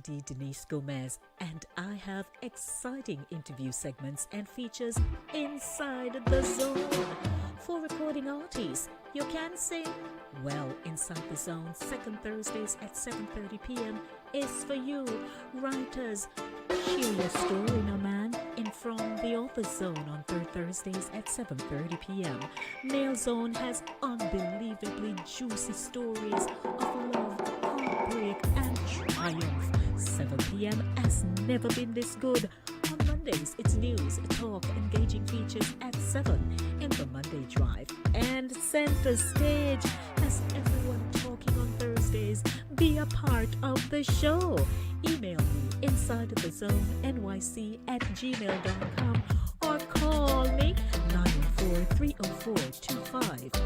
D. Denise Gomez, and I have exciting interview segments and features inside the zone. For recording artists, you can sing? Well, Inside the Zone, second Thursdays at 7:30 p.m. is for you. Writers, share your story, no man, in From the Author's Zone on third Thursdays at 7:30 p.m. Male Zone has unbelievably juicy stories of love, heartbreak, and triumph. 7 p.m. has never been this good. On Mondays, it's news, talk, engaging features at 7 in the Monday Drive. And Center Stage has everyone talking on Thursdays. Be a part of the show. Email me insidethezone@gmail.com or call me 914-304-2592.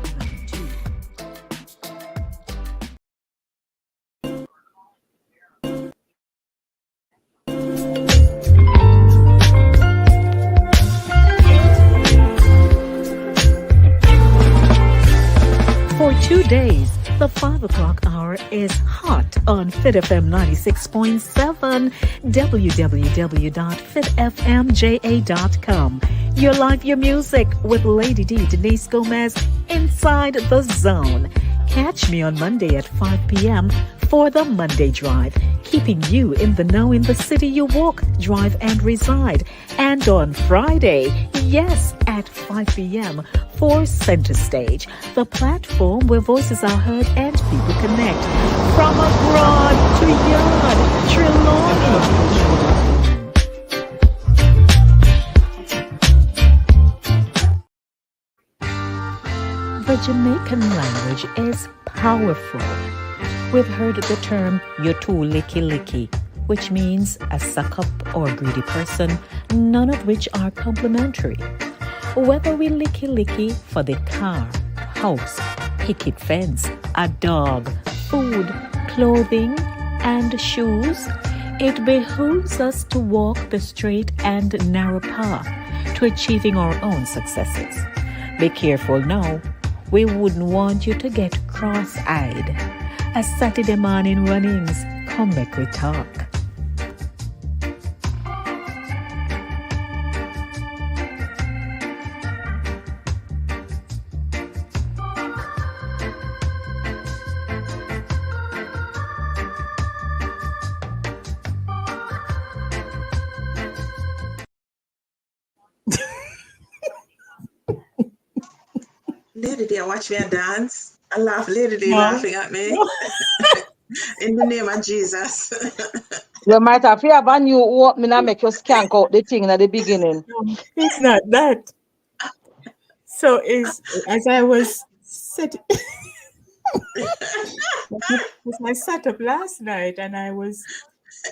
For 2 days, the 5 o'clock hour is hot on Fit FM 96.7, www.fitfmja.com. Your life, your music with Lady D, Denise Gomez, Inside the Zone. Catch me on Monday at 5 p.m. for the Monday Drive, keeping you in the know in the city you walk, drive, and reside. And on Friday, yes, at 5 p.m. for Center Stage, the platform where voices are heard and people connect. From abroad to yard, Trelawney. The Jamaican language is powerful. We've heard the term "you're too licky licky," which means a suck-up or greedy person, none of which are complimentary. Whether we licky licky for the car, house, picket fence, a dog, food, clothing, and shoes, it behooves us to walk the straight and narrow path to achieving our own successes. Be careful now. We wouldn't want you to get cross-eyed. As Satideh Mawnin Runnings, come back we talk. Lady D, watch me dance. I laugh. Lady D laughing at me. In the name of Jesus. You might have to have a new opening and make you skank out the thing at the beginning. It's not that. So as I was sitting, as I sat up last night and I was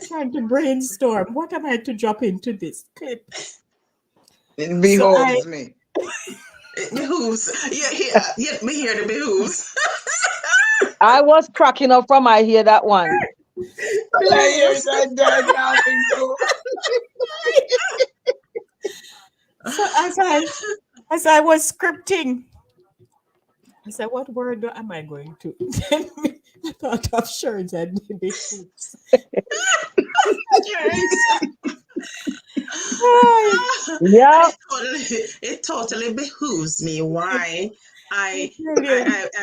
trying to brainstorm, what am I to drop into this clip? It behooves me. It behooves. Yeah, me hear the behooves. I was cracking up from I hear that one. So as I was scripting, I said, what word am I going to? I thought of shirts and behooves. Yeah. It totally behooves me why I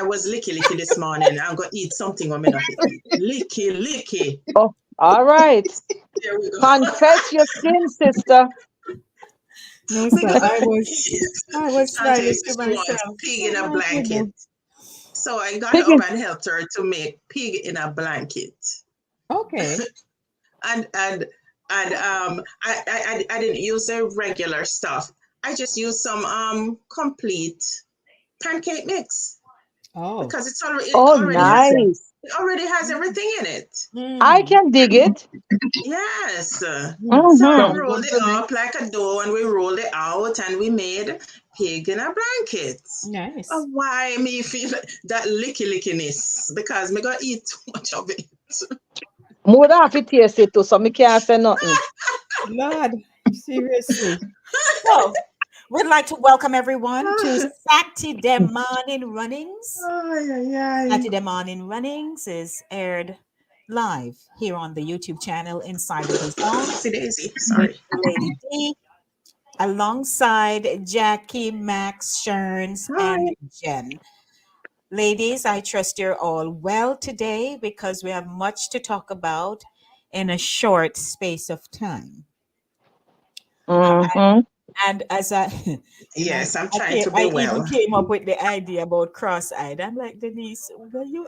was licky licky this morning. I'm gonna eat something I'm gonna eat. Licky licky. Oh, all right. There we go. Confess your sin, sister. No, sir, I was trying to myself. Pig in a blanket. So I got up and helped her to make pig in a blanket. Okay. and I didn't use the regular stuff. I just used some complete pancake mix. Oh. Because it's already nice. It already has everything in it. I can dig it. Yes. Mm-hmm. So we rolled it up like a dough and we rolled it out and we made pig in a blanket. Nice. Why me feel that licky lickiness? Because me gonna eat too much of it. More than have to taste it too, so me can't say nothing. Lord, seriously. So, we'd like to welcome everyone to Satideh Mawnin Runnings. Oh, yeah. Satideh Mawnin Runnings is aired live here on the YouTube channel Inside of the Zone Oopsie daisy. with Sorry. Lady D, alongside Jackie, Max, Sherns, and Hi. Jen. Ladies, I trust you're all well today because we have much to talk about in a short space of time. Mm-hmm. And as I, Yes, I'm trying to be I even well. came up with the idea about cross-eyed. I'm like, Denise, what you,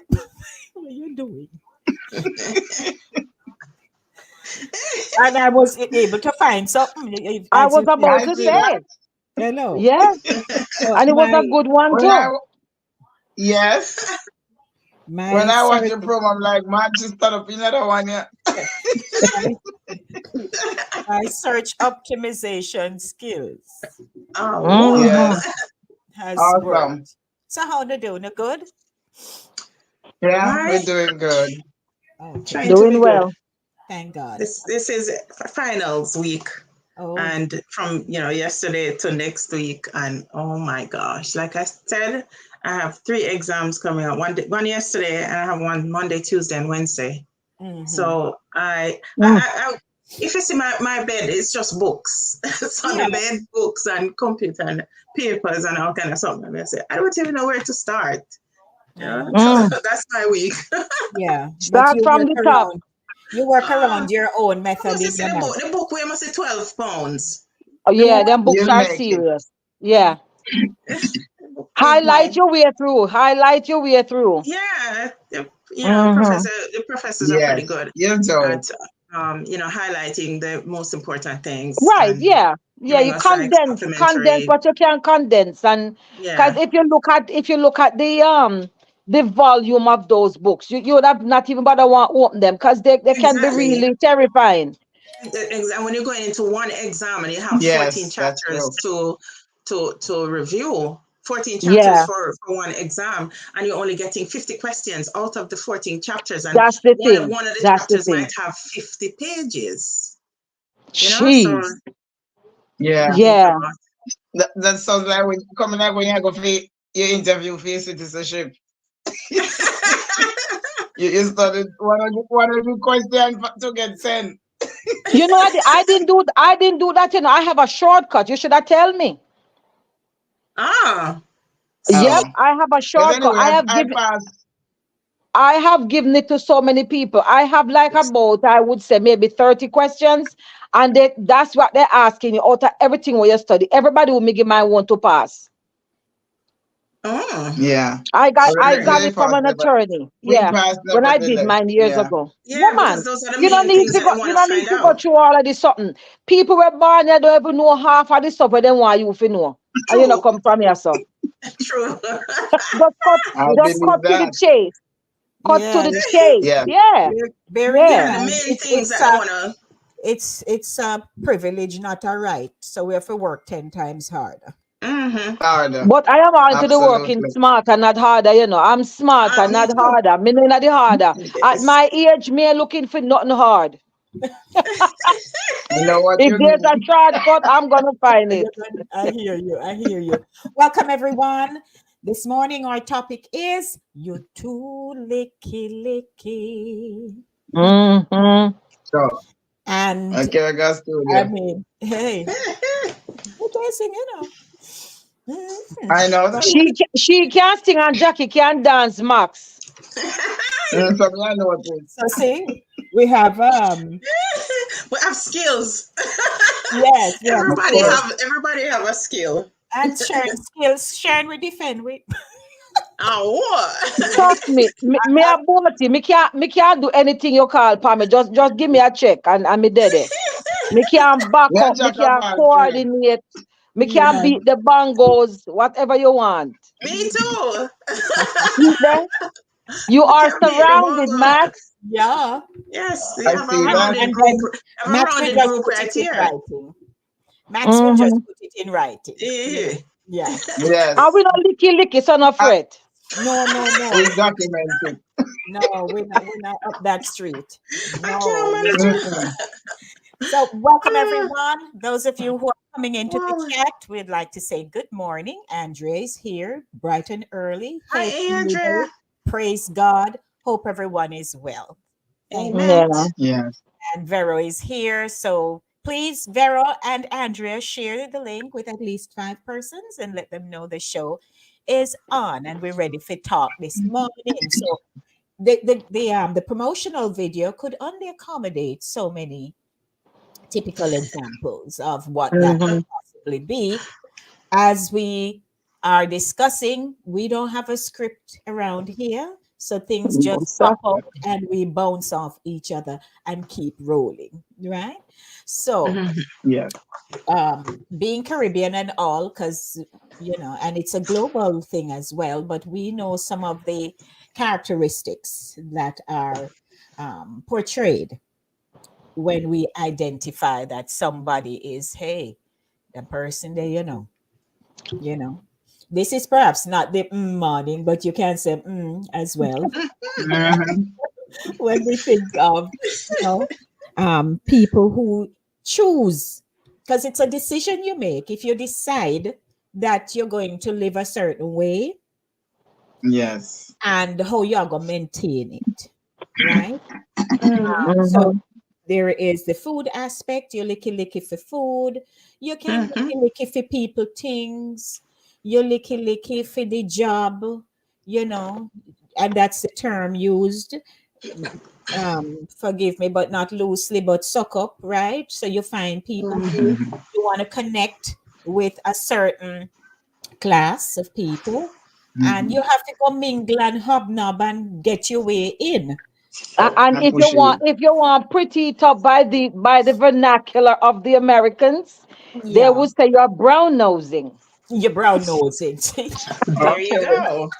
what are you doing? And I was able to find something. I As was you can about I to see see, say that. it. hello. Yes. So And it was a good one When too. yes, when my I watch search, the program, I'm like, man, just start up another one. Yeah. my, my search optimization skills Oh, Mm-hmm. what? Yes. has Awesome. worked. So how they doing? You good? Yeah, we're Why? doing good. Okay, Trying to Doing be good. well. thank God. This is finals week, Oh, and from yesterday to next week, and oh my gosh, like I said, I have 3 exams coming up. One yesterday, and I have one Monday, Tuesday, and Wednesday. mm-hmm. So Mm. if you see my bed, it's just books. It's on the Yeah, bed, books and computer and papers and all kind of something. I say I don't even know where to start. I know. Mm. That's my week. Yeah, but Start you from work the top. around. You work Ah, around your own I method must in say your mouth. the book where must say 12 pounds. Oh, The yeah, what? them books You'll are make it. serious. Yeah. The book need Highlight more. your way through. Highlight your way through. Yeah, Mm-hmm. the professors are pretty Yes, good you'll do it. at highlighting the most important things Right, and yeah. Yeah, giving you us like condense supplementary. what you can condense. And because Yeah, if you look at the volume of those books, you would have not even bother want to open them because they can be exactly. really terrifying. And when you're going into one exam and you have 14 Yes, that's chapters true. to review, 14 chapters Yeah, for one exam, and you're only getting 50 questions out of the 14 chapters, and that's the one thing. one of the That's the chapters thing. might have 50 pages. So Jeez. Yeah. it's a Yeah. lot. That sounds like when coming like when you go for your interview for your citizenship. You started one of the questions to get 10. You know, I didn't do that. I have a shortcut. You should have tell me. Ah, Yep, Oh. see, I have a But shortcut. anyway, I have I given passed. I have given it to so many people. I have like about, I would say maybe 30 questions. And that's what they're asking you out of everything what you study. Everybody will make it my one to pass. oh, Yeah. I got But I sure. got they it from passed an never. attorney. We Yeah. passed When I did nevertheless. mine years Yeah. ago. Yeah, Yeah, because man. those are the You don't main need things to that go, you you want to don't need find to go out. through all of this something. People were born here don't even know half of the stuff where they want you to know. And you know True, come from here, so true. just cut I just cut believe to the that. chase. Cut to Yeah, the chase. Yeah. Yeah. bearing in Yeah, Yeah. the mind main things that you want to. it's a privilege, not a right. So we have to work 10 times harder. Mm-hmm. Harder. But I am on to the working Absolutely. smarter, not harder. I'm smarter, Me not too. harder. Me not the harder. At Yes. my age, me looking for nothing hard. You know what If you there's a mean? shortcut, I'm gonna find it. I hear you. I hear you. Welcome, everyone. This morning, our topic is You Too Licky Licky. Mm-hmm. So, And okay, I got I studio. mean, hey, we're dancing, you know. Mhm. I know that. She can't sing and Jackie can't dance, Max. So I know what it is. So, see, we have, We have skills. yes, we have Of everybody skills. course. have everybody have a skill. And sharing skills, sharing we defend. Oh, what? Trust me a boaty. Me can't do anything you call for me. Just give me a check and me dead there. Me can't back We are up, me jack of can't all trades. coordinate, me can't Yeah. beat the bongos, whatever you want. Me too. See there? You We are can't beat the surrounded, bongo. Max. Yeah. Yes, we I have a see that. rounded And group. then Have a Max will rounded just group put right it in here. writing. Max will just Mm-hmm. put it in writing. Yeah. Yeah. And Yes. we don't licky, so no I, fret. No, no, we no. document it. No, we're not up that street. I can't No. manage it. Mm-mm. So welcome everyone. Those of you who are coming into the Wow. chat, we'd like to say good morning. Andre is here, bright and early. Hi, Hey, Andrea. neighbor. Praise God. Hope everyone is well. Thank Amen. Yeah. Yes. And Vero is here. So please, Vero and Andrea, share the link with at least 5 persons and let them know the show is on and we're ready for talk this morning. So the promotional video could only accommodate so many typical examples of what that could Mhm. possibly be. As we are discussing, we don't have a script around here. So things just Yes, sir. pop out and we bounce off each other and keep rolling, right? So, Mhm. Yes. being Caribbean and all, because, and it's a global thing as well, but we know some of the characteristics that are portrayed when we identify that somebody is, hey, the person there, you know. This is perhaps not the morning, but you can say as well Mhm. when we think of, people who choose, because it's a decision you make. If you decide that you're going to live a certain way Yes. and how you're going to maintain it, right? Mhm. So Mhm. there is the food aspect. You licky licky for food. You can Mhm. licky licky for people things. You licky licky for the job, you know, and that's the term used. Forgive me, but not loosely, but suck up, right? So you find people who Mhm. you want to connect with a certain class of people, and you Mhm. have to go mingle and hobnob and get your way in. And And push it. if you want pretty it up by the vernacular of the Americans, they Yeah, would say you're brown nosing. your brown nosing. There you Okay. go.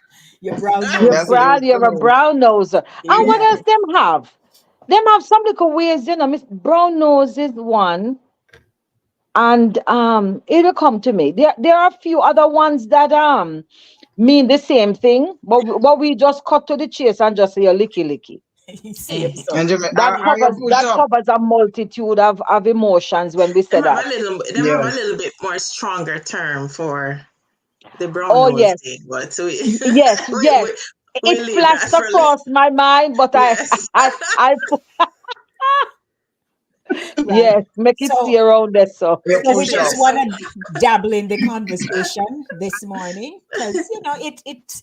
Your brown That's nosing. good You're to a know. brown noser. And what Yeah. else them have? Them have some little ways, Miss Brown nose is one. And it'll come to me. There are a few other ones that mean the same thing, but we just cut to the chase and just say a licky licky. You see it Mhm. so. And That are you covers push up? a multitude of emotions when we say that. Them have a Yes. little bit more stronger term for the brown Oh nose yes. thing, but we, Yes, yes. we It leave flashed that for across my mind, but yes. I Right. yes, make it see So around there. So You so we push up. just Yes. want to dabble in the conversation this morning because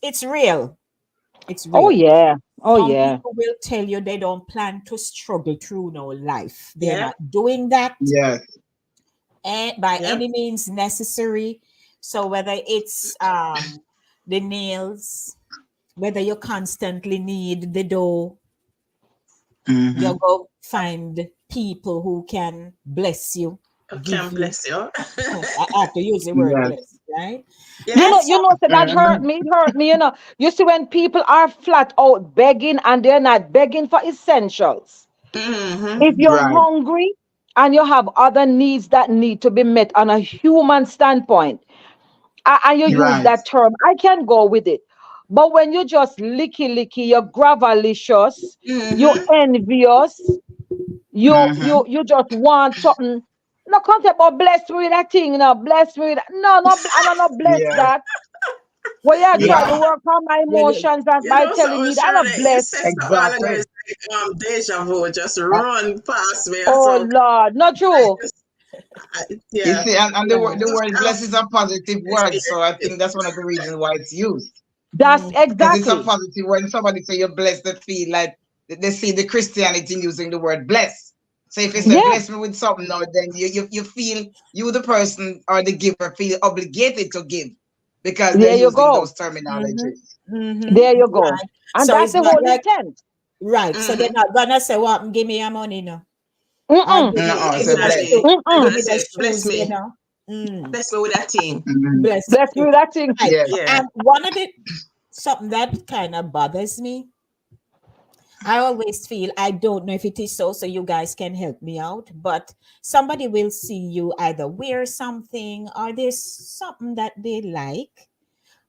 it's real. It's oh real. yeah. Oh Some yeah. people will tell you they don't plan to struggle through no life. They're Yep. not doing that Yes. by Yep. any means necessary. So whether it's the nails, whether you constantly need the dough, you Mhm. go find people who can bless you, Oh, give can you. bless you. I have to use the word Yes. bless, right? And Yes. So that hurt Mhm. me. It hurt me. You see, when people are flat out begging and they're not begging for essentials. Mm-hmm. If you're Right. hungry and you have other needs that need to be met on a human standpoint, and you use Right. that term, I can go with it. But when you just licky licky, you're gravelicious, you Mm-hmm. envious, Mhm. you just want something. No concept about bless me with that thing, no bless me with that. No, no, I don't know bless Yes. that. Well, yeah, You try to know, Right. work on my emotions and by telling so me that I'm not Shirley, you blessed. said something a while ago, Exactly. it's like deja vu just Uh, run past me. And Oh so Lord, not I true. just, you yeah, see, and yeah. the just word have bless is a positive word, so I experience. think that's one of the reasons why it's used. That's Because it's a exactly. positive when somebody say you're blessed, they feel like they see the Christianity in using the word bless. So if you say Mhm. Yeah, bless me with something now, then you feel you the person or the giver feel obligated to give because they're there you using go. those Mhm. terminologies. Mhm. There you go. Right. And So that's it's the not whole like intent. right. So they're Mm-hmm. not gonna say, "What? Give me your money, no," or Mm-mm, No, give say me the bless. shoe, Exactly. They're give mm-mm. gonna me the say, shoes, you know. Mm. bless me with that thing. Mhm. Bless Bless me me. with that thing. Right. Yes. Yeah. And one of the something that kind of bothers me, I always feel I don't know if it is so, so you guys can help me out. But somebody will see you either wear something or there's something that they like,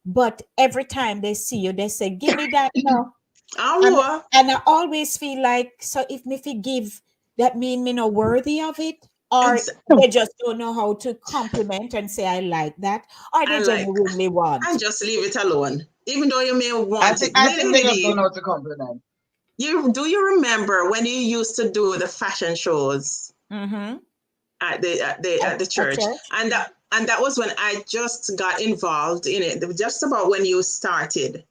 but every time they see you, they say, "Give me that now." And Oh, and I always feel like so if me forgive, that mean me not worthy of it, or ex- they just don't know how to compliment and say I like that, or they and like, genuinely and want. just leave it alone. Even though you may want it. I think they just don't Maybe know how to compliment. you remember when you used to do the fashion shows Mm-hmm. at the church? And that was when I just got involved in it. Just about when you started.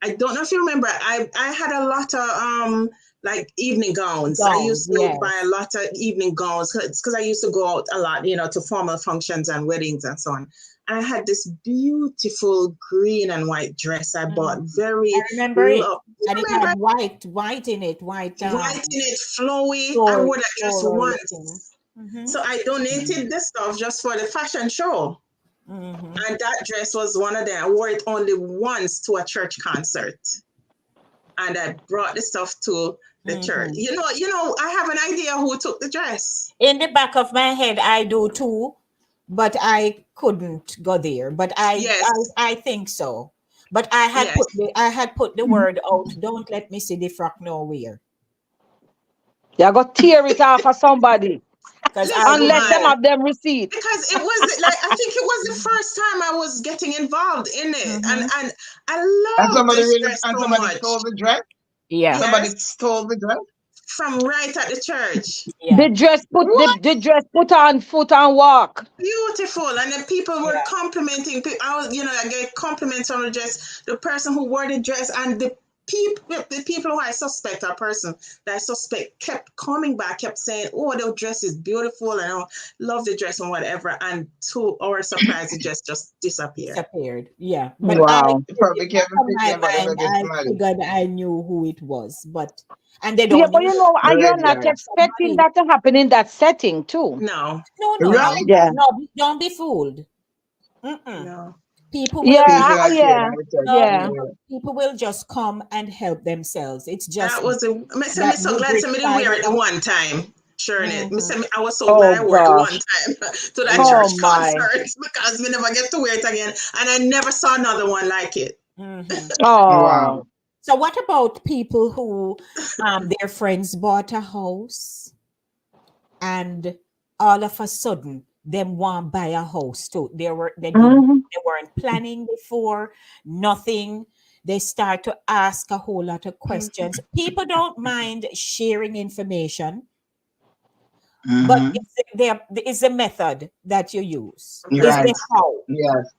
I don't know if you remember. I had a lot of like evening gowns. I used to Yes. buy a lot of evening gowns because I used to go out a lot, to formal functions and weddings and so on. I had this beautiful green and white dress I bought. Very I remember it. And it remember had white in it, white white in it, flowy. I floral- wore that dress floral once. looking. Mhm. So I donated the stuff just for the fashion show. Mhm. And that dress was one of them. I wore it only once to a church concert. And I brought the stuff to the church. I have an idea who took the dress. In the back of my head, I do too, but I couldn't go there. But Yes. I think so. But I had Yes. put the word out. Don't let me see the frock nowhere. You got tear it off of somebody Because and let them Man, have them receipt. because it was like I think it was the first time I was getting involved in it, and I And love somebody this really, dress and so somebody much. stole the dress. Yeah. Somebody Yes, stole the dress. from right at the church. Yeah. The dress put the dress put on foot and walk. Beautiful, and then people were Yeah. complimenting. I get compliments on the dress. The person who wore the dress, and the people who I suspect, a person that I suspect, kept coming back, kept saying, "Oh, the dress is beautiful, and I love the dress and whatever." And to our surprise, the dress just disappeared. Disappeared. Yeah. But Wow. You probably back can't of be my thinking about it mind, against I somebody. figured I knew who it was. And they Yeah, don't but use and you're not Regular. expecting somebody. that to happen in that setting too. No, No. Right? Yeah. No, don't be fooled. Mm-mm. no. People will People Yeah, are kidding. yeah, I tell no, yeah. you. people will just come and help themselves. It's That just was that I'm so you glad somebody wear decided it the that. one time. Sure, it. Mhm. I was so Oh glad I wore it one gosh. time to that Yeah. Oh church my. concert because we never get to wear it again, and I never saw another one like it. Mhm. Oh. Wow. So what about people who their friends bought a house and all of a sudden them want buy a house too? Mhm. They weren't planning before, nothing. They start to ask a whole lot of questions. People don't mind sharing information, but Mm-hmm. it's the method that you use. You're Is Right. right. the how. Yes.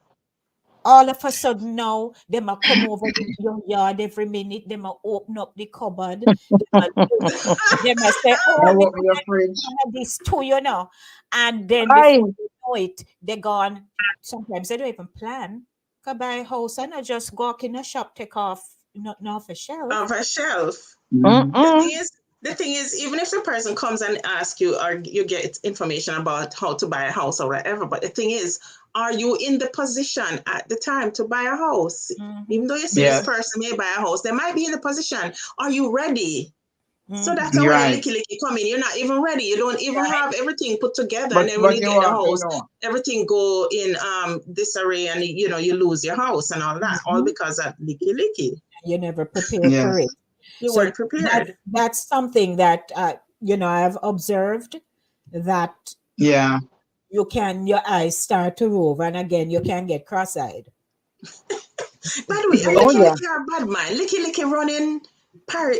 All of a sudden now, they might come over to your yard every minute. They might open up the cupboard. They might say, Now "Oh, me open your fridge. have this too, And then I before you know it, they're gone. Sometimes they don't even plan. Go buy a house and I just go up in a shop, take off nothing off a shelf. Of a shelf. Mm-hmm. The mm-mm. thing is, the thing is, even if the person comes and asks you or you get information about how to buy a house or whatever, but the thing is, are you in the position at the time to buy a house? Even though you see this Yes. person may buy a house, they might be in the position. Are you ready? So that's how You're when the right. licky licky come in, you're not even ready. You don't even have everything put together, and then when But you you get the want to house, know. everything go in disarray, and you lose your house and all that, all because of licky licky. You never prepare for it. Yes. You So weren't prepared. that's something that I've observed that Yeah. your eyes start to rove, and again you can get cross-eyed. By the way, are Oh licky yeah. licky or bad mind? Licky licky running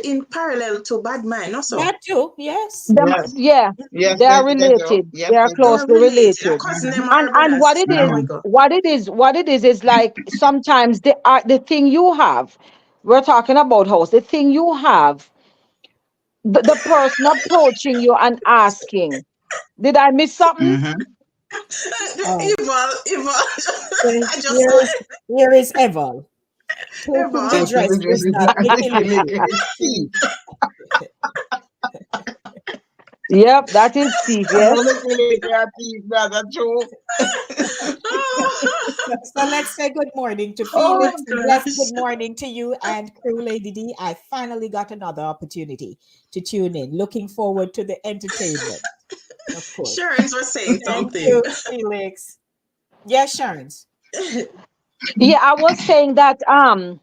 in parallel to bad mind, also. That too, yes. Them, Yes. yeah. Yes, They are they do. related. Yes, They are they do. They are closely related. A related. cousin them And or brother and what it sister. How is, we Mm-hmm. go? what it is like sometimes the thing you have, we're talking about house, the thing you have, the person approaching you and asking, did I miss something? Mm-hmm. Oh, Evil. here I just here saw is here is Eval. Taking the Evil. Taking the dress dress is is not not licky licky licky. licky. It's tea. Yep, that is Steve, No yes. licky licky are tea. That's true. So let's say good morning to Oh Felix. Yes, gosh. good morning to you and crew Lady D. I finally got another opportunity to tune in. Looking forward to the entertainment, of course. Sharon's was saying Thank something. you, Felix. Yes, Sharon's. Yeah, I was saying that a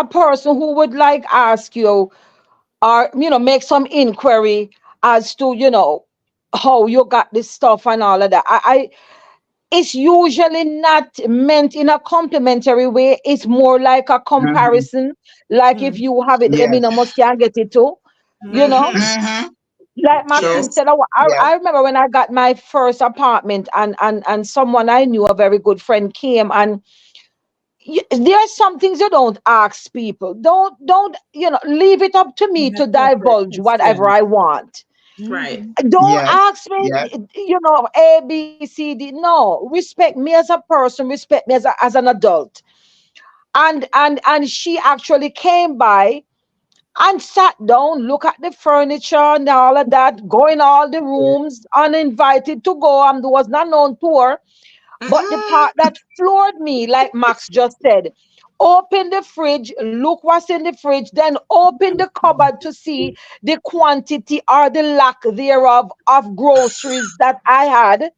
person who would like ask you or make some inquiry as to how you got this stuff and all of that. it's usually not meant in a complimentary way. It's more like a comparison. Like if you have it, let me Yes. know, must can get it too. You know, Mm-hmm. like True. Maxine said, Yeah. I remember when I got my first apartment, and someone I knew, a very good friend, came, and there are some things you don't ask people. Don't leave it up to me to Inappropriate divulge whatever questions. I want. Right. Don't Yes. ask me, Yes. A, B, C, D. No, respect me as a person, respect me as an adult. And she actually came by and sat down, look at the furniture and all of that, go in all the rooms, uninvited to go. There was not known tour. But the Mm-mm. part that floored me, like Max just said, open the fridge, look what's in the fridge, then open the cupboard to see the quantity or the lack thereof of groceries that I had.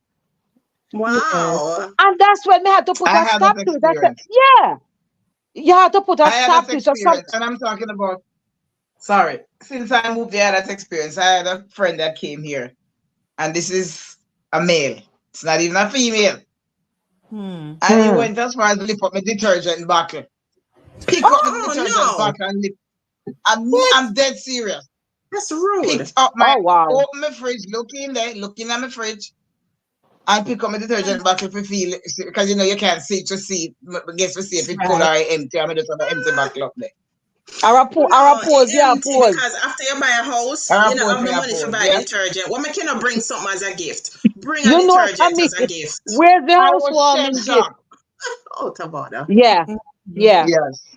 Yes. Wow. And that's when we had to put I a had that stop to it. I said, experience. yeah, you had to put a I had that stop to it. So some, experience, and I'm talking about. Sorry, since I moved there, that experience. I had a friend that came here, and this is a male. It's not even a female. Hmm. And he went as far as lift up my detergent bottle. Pick up the Oh detergent no. bottle and lift. I'm dead serious. That's rude. Picked up oh wow. open my fridge, looking there, looking at my fridge, and pick up my detergent bottle to feel it. Because you can't see to see, guess to see if it's full Right. or empty. I'm just have an empty bottle up there. Our No, pause, it yeah, empty pause. because after you buy a house, I you don't pause have me, the I money to pause. buy Yeah. detergent. What make you not bring something as a gift? Bring a You know, detergent as a Tamiki, gift. where's the I was shell housewarming gift? shocked. Oh, Tabata. Yeah, Mhm. yeah, Yes.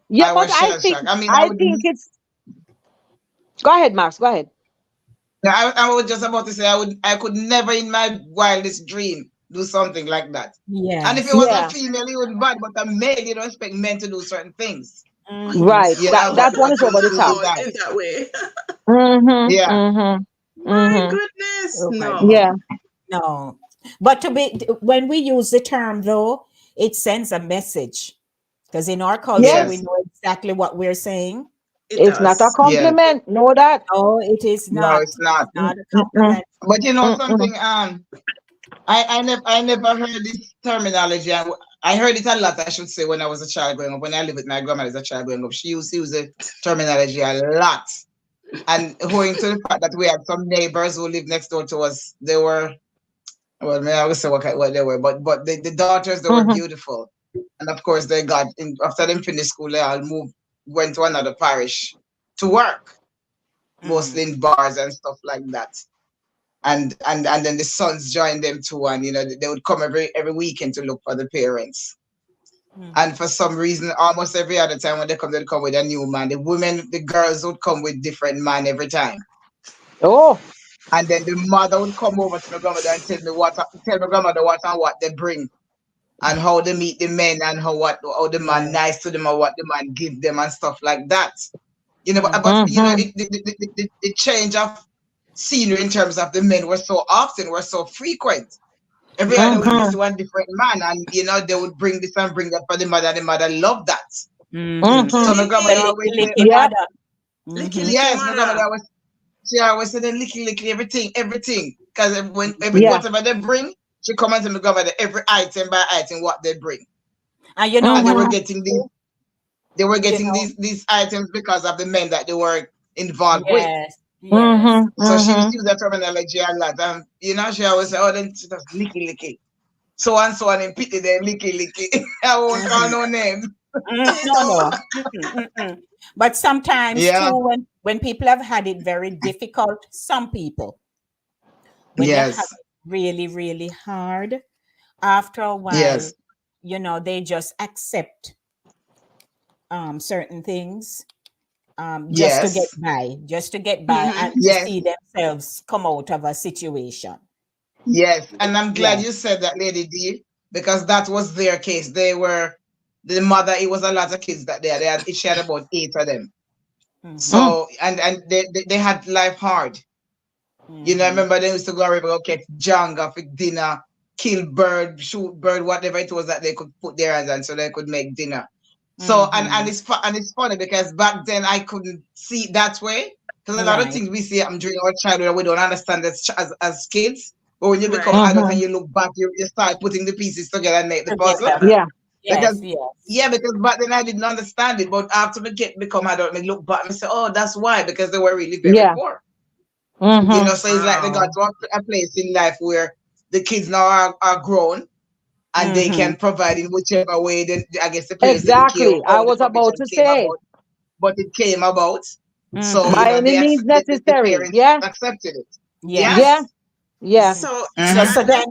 yeah. I But was shell shocked. I mean, I think it's. Go ahead, Max. Go ahead. I was just about to say I could never in my wildest dream do something like that. And if it Yes. was a Yeah, female, it would bad, but a male, you don't expect men to do certain things. Oh, you Mhm. right. must You have That know, thought that one about is a over the man top. do about that. in that way. Mm-hmm. Yeah. Mm-hmm. My Mm-hmm. goodness. Oh my God. No. Yeah. No. But when we use the term though, it sends a message. Because in our culture, Yes. we Yes. know exactly what we're saying. It It's not a does. Yes. compliment. Know that. No, it is No, not. it's It's not. not a Mm-mm. compliment. But you know Mm-mm. something, I never heard this terminology. I heard it a lot, I should say, when I was a child growing up. When I lived with my grandmother as a child growing up, she used to use the terminology a lot. And owing to the fact that we had some neighbors who lived next door to us, they were, well, I would say what they were, but the daughters, they were Mm-hmm. beautiful. And of course, they got in after them finished school, they all moved, went to another parish to work, mostly in bars and stuff like that. And then the sons joined them too, and they would come every weekend to look for the parents. Mhm. And for some reason, almost every other time when they'd come with a new man. The girls would come with different man every time. Oh. And then the mother would come over to my grandmother and tell my grandmother what and what they bring and how they meet the men and how the man Right. nice to them or what the man give them and stuff like that. But Mm-hmm. the change of scenery in terms of the men were so frequent. Every other week you Mm-hmm. see one different man, and they would bring this and bring that for the mother, and the mother loved that. Mhm. Licky Mm-hmm. So my grandmother The licky. always licky say, licky Yep. mother. Licky Mhm. licky yes, my grandmother mother. always said licky licky everything. Because when Yeah. whatever they bring, she come and tell my grandmother every item by item what they bring. And you know And they what? were Mm-hmm. getting You know, these items because of the men that they were involved with. yes, yes. Mm-hmm. So she used Mm-hmm. to use that terminology a lot. And she always say, oh, then she does licky licky. So and in pity them licky licky. I won't call Mhm. no name. Hey, No, don't. no. Mm-mm, mm-mm. But sometimes Yeah. too, when people have had it very difficult, some people, when they have Yes. it really, really hard, after a while, Yes. they just accept certain things Yes. just to get by Mm-hmm. and to Yes. see themselves come out of a situation. Yes. And I'm glad Yeah. you said that, Lady D, because that was their case. They were the mother, it was a lot of kids that she had about 8 of them. Mm-hmm. Mm. So and they had life hard. I Mm-hmm. remember they used to go around, okay, Jenga for dinner, kill bird, shoot bird, whatever it was that they could put their hands on so they could make dinner. So Mm-hmm. it's funny because back then I couldn't see it that way because a lot of Right. things we see during our childhood we don't understand as kids. But when you become Right. adult and you look back, you start putting the pieces together and make the puzzle. Together. Yeah. Yes, Because yes. yeah, because back then I didn't understand it. But after become adult, I look back and say, oh, that's why, because they were really very Yeah. poor. Mm-hmm. So it's like they got Wow. to a place in life where the kids now are grown and they Mm-hmm. can provide in whichever way. Then I guess the parents didn't care Exactly. I how the was about provision to came say, about, but it came about. So Mm-hmm. by any they means the necessary. parents Yeah. accepted it. Yeah. Yes. Yes. Yeah. So Mm-hmm. So that then,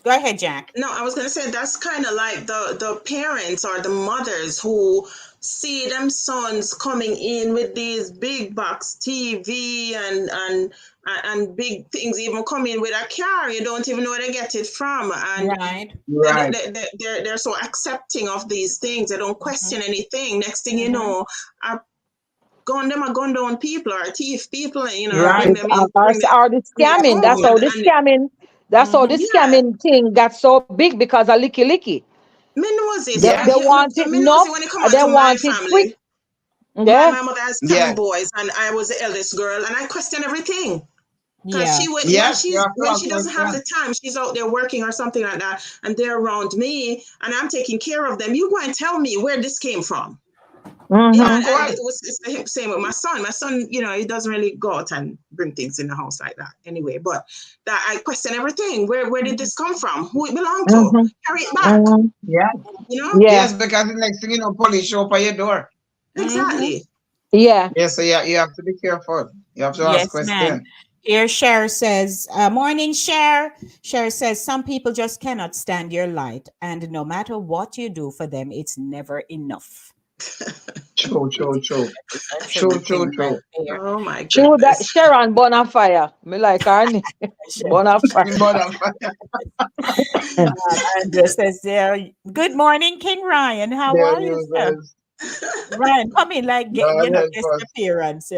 go ahead, Jack. no, I was gonna say that's kind of like the parents or the mothers who see them sons coming in with these big box TV and big things, even coming with a car. You don't even know where they get it from, and Right. Right. they're so accepting of these things. They don't question anything. Next thing you Mm-hmm. know, a gun down people or thief people, Right. bring them in, Or the bring them scamming. home, That's how Mm-hmm. the yeah. scamming thing got so big because of Licky Licky. Me knows it, They, yeah. Yeah. they want it Me knows it enough. when it come on They to my want it quick. family. My, Yeah. my mother has Yeah. 10 boys, and I was the eldest girl, and I question everything. Because Yeah. Yes. You have to when have she doesn't have question. the time, she's out there working or something like that, and they're around me, and I'm taking care of them. You go and tell me where this came from. Yeah, Of Mm-hmm. and course. it's the same with my son. My son, he doesn't really go out and bring things in the house like that anyway. But that I question everything. Where did this come from? Who it belong to? Mm-hmm. Carry it back. Mm-hmm. Yeah. You know Yeah. Yes, because the next thing you know, police show up at your door. Mm-hmm. exactly. Yeah. Yeah, so yeah, you have to be careful. You have to ask Yes, ma'am. questions. Here, Cher says, morning, Cher. Cher says, some people just cannot stand your light, and no matter what you do for them, it's never enough. True, true, true. That is a true True, true, thing right true. there. Oh my True that goodness. Sharon Bonafire. Me like her name. Bonafire. More than fire. Andrea says there, good morning, King Ryan. How There are you, you sir? go. Ryan, come in like, God help guest us. appearance,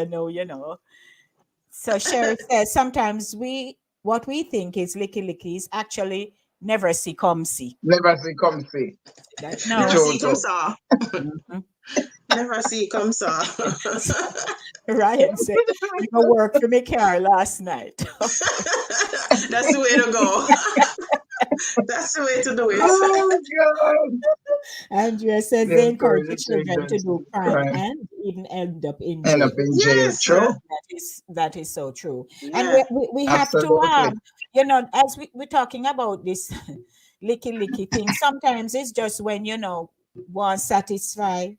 So Sherry says sometimes what we think is licky licky is actually never see come see. Never see, come see. That Never no. True, see come true. saw. Mhm. Never see come saw. Ryan said, you go work for me car last night. That's the way to go. That's the way to do it. Oh, God. Andrea says They they encourage encourage the the children children to do to crime cry. and even end up in End up jail. in jail. Yes. True. That is so true. And Yeah. we have to Absolutely. as we're talking about this licky licky thing, sometimes it's just when want satisfy.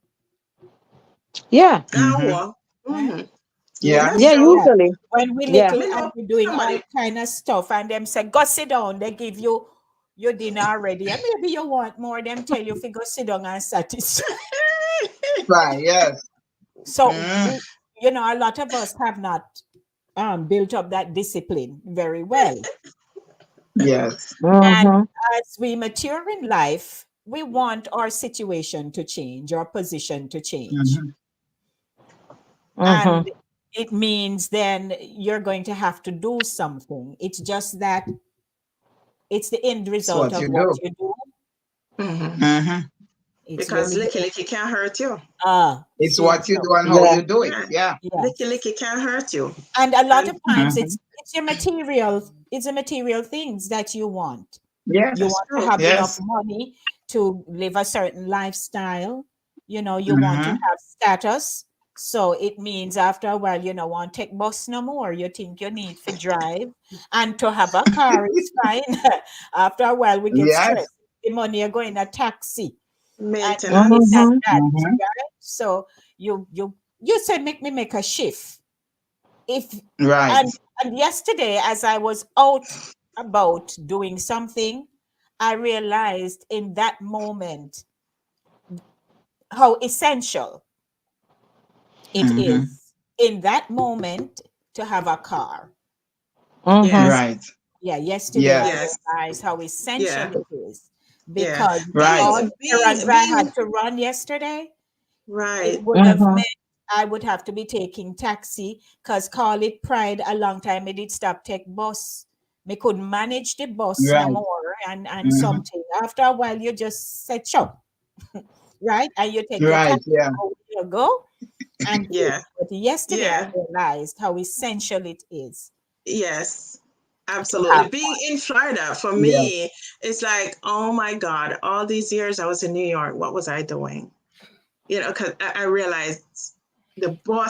Yeah. Mm-hmm. Now, Eh? yeah, Yeah. that's Yeah, true. Yeah. usually. When we Yeah. little Me and know we're doing all somebody. kind of stuff, and them say, go sit down, they give you your dinner already. And maybe you want more, them tell you if you go sit down and satisfy. Fine. Yes. So Mm. a lot of us have not built up that discipline very well. Yes. And Mm-hmm. as we mature in life, we want our situation to change, our position to change. Mm-hmm. Mm-hmm. And it means then you're going to have to do something. It's just that it's the end It's result what of you what do. you do. Mm-hmm. Mm-hmm. It's Because really licky licky can't hurt you. It's see what you so do and how Yeah. you do it. Yeah. Yeah. yeah. Licky licky can't hurt you. And a lot And of times Mm-hmm. it's the material things that you want. You Yes. that's want to true. have enough Yes. money to live a certain lifestyle. You want to Mm-hmm. have status. So it means after a while, you don't want to take bus no more. You think you need to drive. And to have a car is fine. After a while, we get Yes. stressed. The money you're going a taxi and this Maintenance. and Mm-hmm. that. Mm-hmm. Right? So you said make me make a shift. If Right. and yesterday, as I was out about doing something, I realized in that moment how essential it Mm-hmm. is in that moment to have a car. Mm-hmm. Yes. Right. Yeah, yesterday I Yes. Yes. realized how essential Yeah. it is Yeah. because Right. all Being the errands being I had being to run yesterday, it right. would have Mm-hmm. meant I would have to be taking taxi because call it pride a long time I did stop take bus. Me couldn't manage the bus no Right. more and Mm-hmm. something. After a while you just set up, right? And you take your Right. taxi Yeah. out, you go and go. Yeah. But yesterday I Yeah. realized how essential it is. Yes. Absolutely. Being in Florida for Yeah. me, it's like, oh my God, all these years I was in New York, what was I doing? You know, because I realized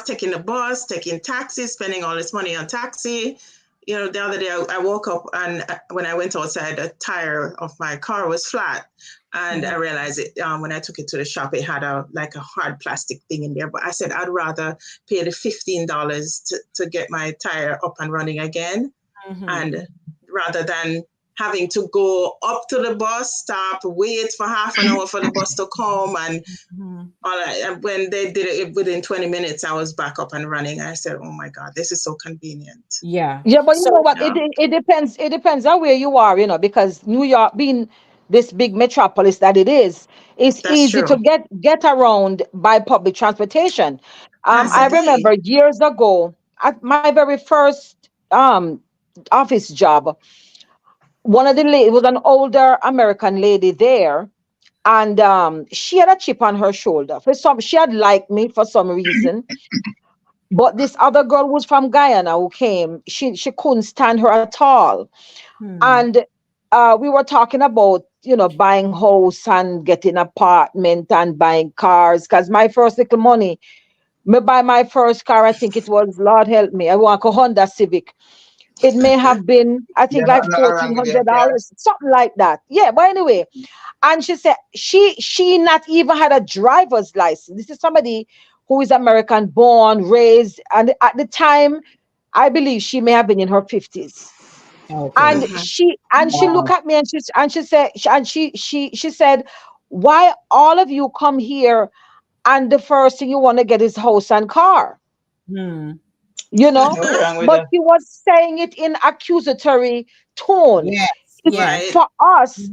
taking the bus, taking taxis, spending all this money on taxi. You know, the other day I woke up and when I went outside, the tire of my car was flat. And I realized it when I took it to the shop, it had like a hard plastic thing in there. But I said I'd rather pay the $15 to get my tire up and running again, and rather than having to go up to the bus stop, wait for half an hour for the bus to come, and all that. And when they did it within 20 minutes, I was back up and running. I said, "Oh my God, this is so convenient." Yeah. Yeah, but you know So what? Yeah, It depends. It depends on where you are, because New York being this big metropolis that it is, it's that's easy to true. get around by public transportation. That's the I thing. remember years ago at my very first office job, it was an older American lady there, and she had a chip on her shoulder. She had liked me for some reason, but this other girl was from Guyana who came. She couldn't stand her at all. And we were talking about, buying house and getting apartment and buying cars. Because my first little money, me buy my first car, I think it was, Lord help me, I want a Honda Civic. It may have been, I think, There's like nothing wrong with your car. $1,400, something like that. Yeah, but anyway, and she said she not even had a driver's license. This is somebody who is American born, raised, and at the time, I believe she may have been in her 50s. okay. And Hmm. she looked Wow. at me and she said she said, why all of you come here and the first thing you want to get is house and car, Hmm. you know? Nothing wrong with But that. she was saying it in accusatory tone. Yes. It's Yes. Right. for us,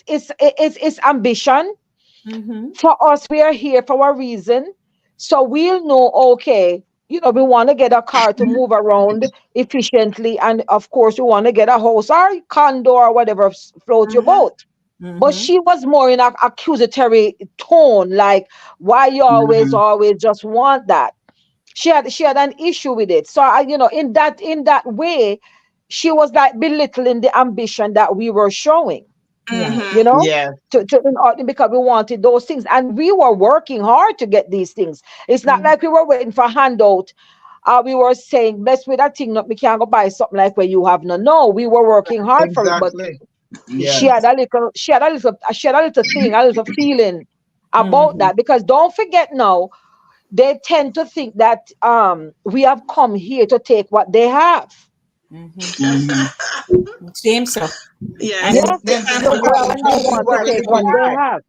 it's ambition. Mm-hmm. For us, we are here for a reason. So we'll know, okay, we want to get a car to move around efficiently. And of course, we want to get a house or condo or whatever float your Hmm. boat. But Mm-hmm. she was more in an accusatory tone, like, why you Mhm. always just want that? She had an issue with it. So in that way, she was like belittling the ambition that we were showing, Right. you Hmm. know Yeah. because we wanted those things and we were working hard to get these things. It's not Mm-hmm. like we were waiting for a handout. We were saying, best with that thing, not we can't go buy something like where you have no, we were working hard for it. But Exactly. Yeah. she had a little thing, a little feeling about Mm-hmm. that, because don't forget now, they tend to think that we have come here to take what they have. Mm-hmm. Mhm. Same so. And Yes. Yeah, they Then can't so figure out and they how we want to work take so what qualification. they hard. have.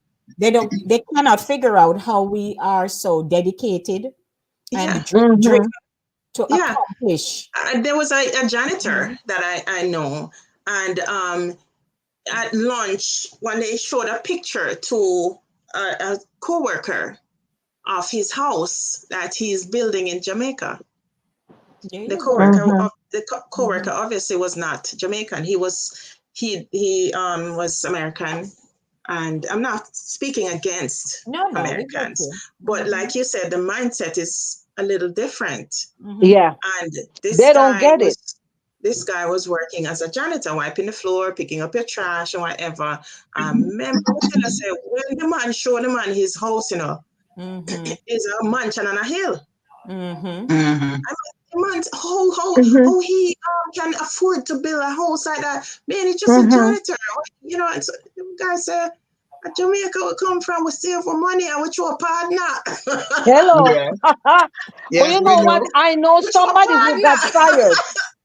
They cannot figure out how we are so dedicated Yeah. and driven Hmm. to Yeah. accomplish. There was a Mhm. janitor that I know, and at lunch when they showed a picture to a coworker of his house that he's building in Jamaica. There The you go. coworker Hmm. of the coworker Mhm. obviously was not Jamaican. He was American, and I'm not speaking against No, no, we get Americans, you. but Mm-hmm. like you said, the mindset is a little different. Mm-hmm. Yeah, And this they don't guy get it. was this guy was working as a janitor, wiping the floor, picking up your trash and whatever. Remember, I said when the man showed the man his house, Mm-hmm. is a mansion on a hill. Mm-hmm. Mhm. I mean, man, Hmm. how he can afford to build a house like that? Man, he's just a Hmm. janitor, And so the guy said, Jamaica we come from, we save for money and we throw a partner. Hello. Yeah. But Yes, you we know what? know. I know we throw a somebody who got partner. fired.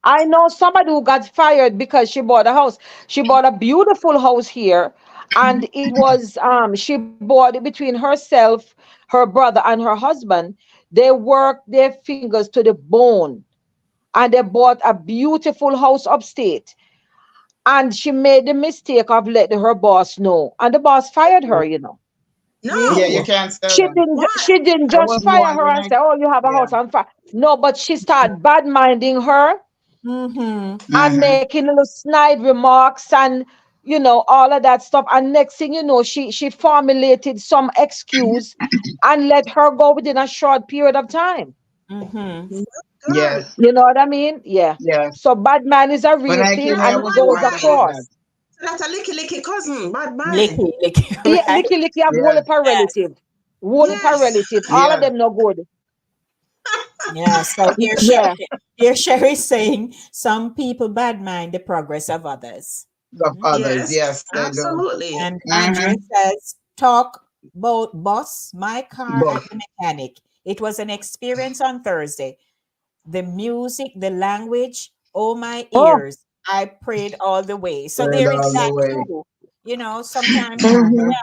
I know somebody who got fired because she bought a house. She bought a beautiful house here, and it was she bought it between herself, her brother, and her husband. They worked their fingers to the bone, and they bought a beautiful house upstate. And she made the mistake of letting her boss know, and the boss fired her. Yeah, you No. Really? can't sell She them. didn't Why? she didn't I just was fire one her when and I say, "Oh, you have a yeah. house on fire." No, but she started bad minding her Mm-hmm. and Mhm. making little snide remarks and all of that stuff. And next thing you know, she formulated some excuse and let her go within a short period of time. Mm-hmm. God. Yes. You know what I mean? Yeah. Yes. So bad man is a When real I thing came That's here, I and a it was bad goes warned about mind. across. that. So that's a licky licky cousin, bad mind. Licky, licky, Yeah, right? licky licky have whole Yes. heap of Yes. relative. Whole heap of Yes. relative. All of Yes. them no good. Yeah. So Yeah. here Sherry is saying some people bad mind the progress of others. Of Mhm. others. Yes, Yes, they do. absolutely. And Andrea Mm-hmm. says, talk about boss, my car at Both. the mechanic. It was an experience on Thursday. The music, the language, oh my Oh. ears. I prayed all the way. So Right there is all that the way. too. You know, sometimes Mhm.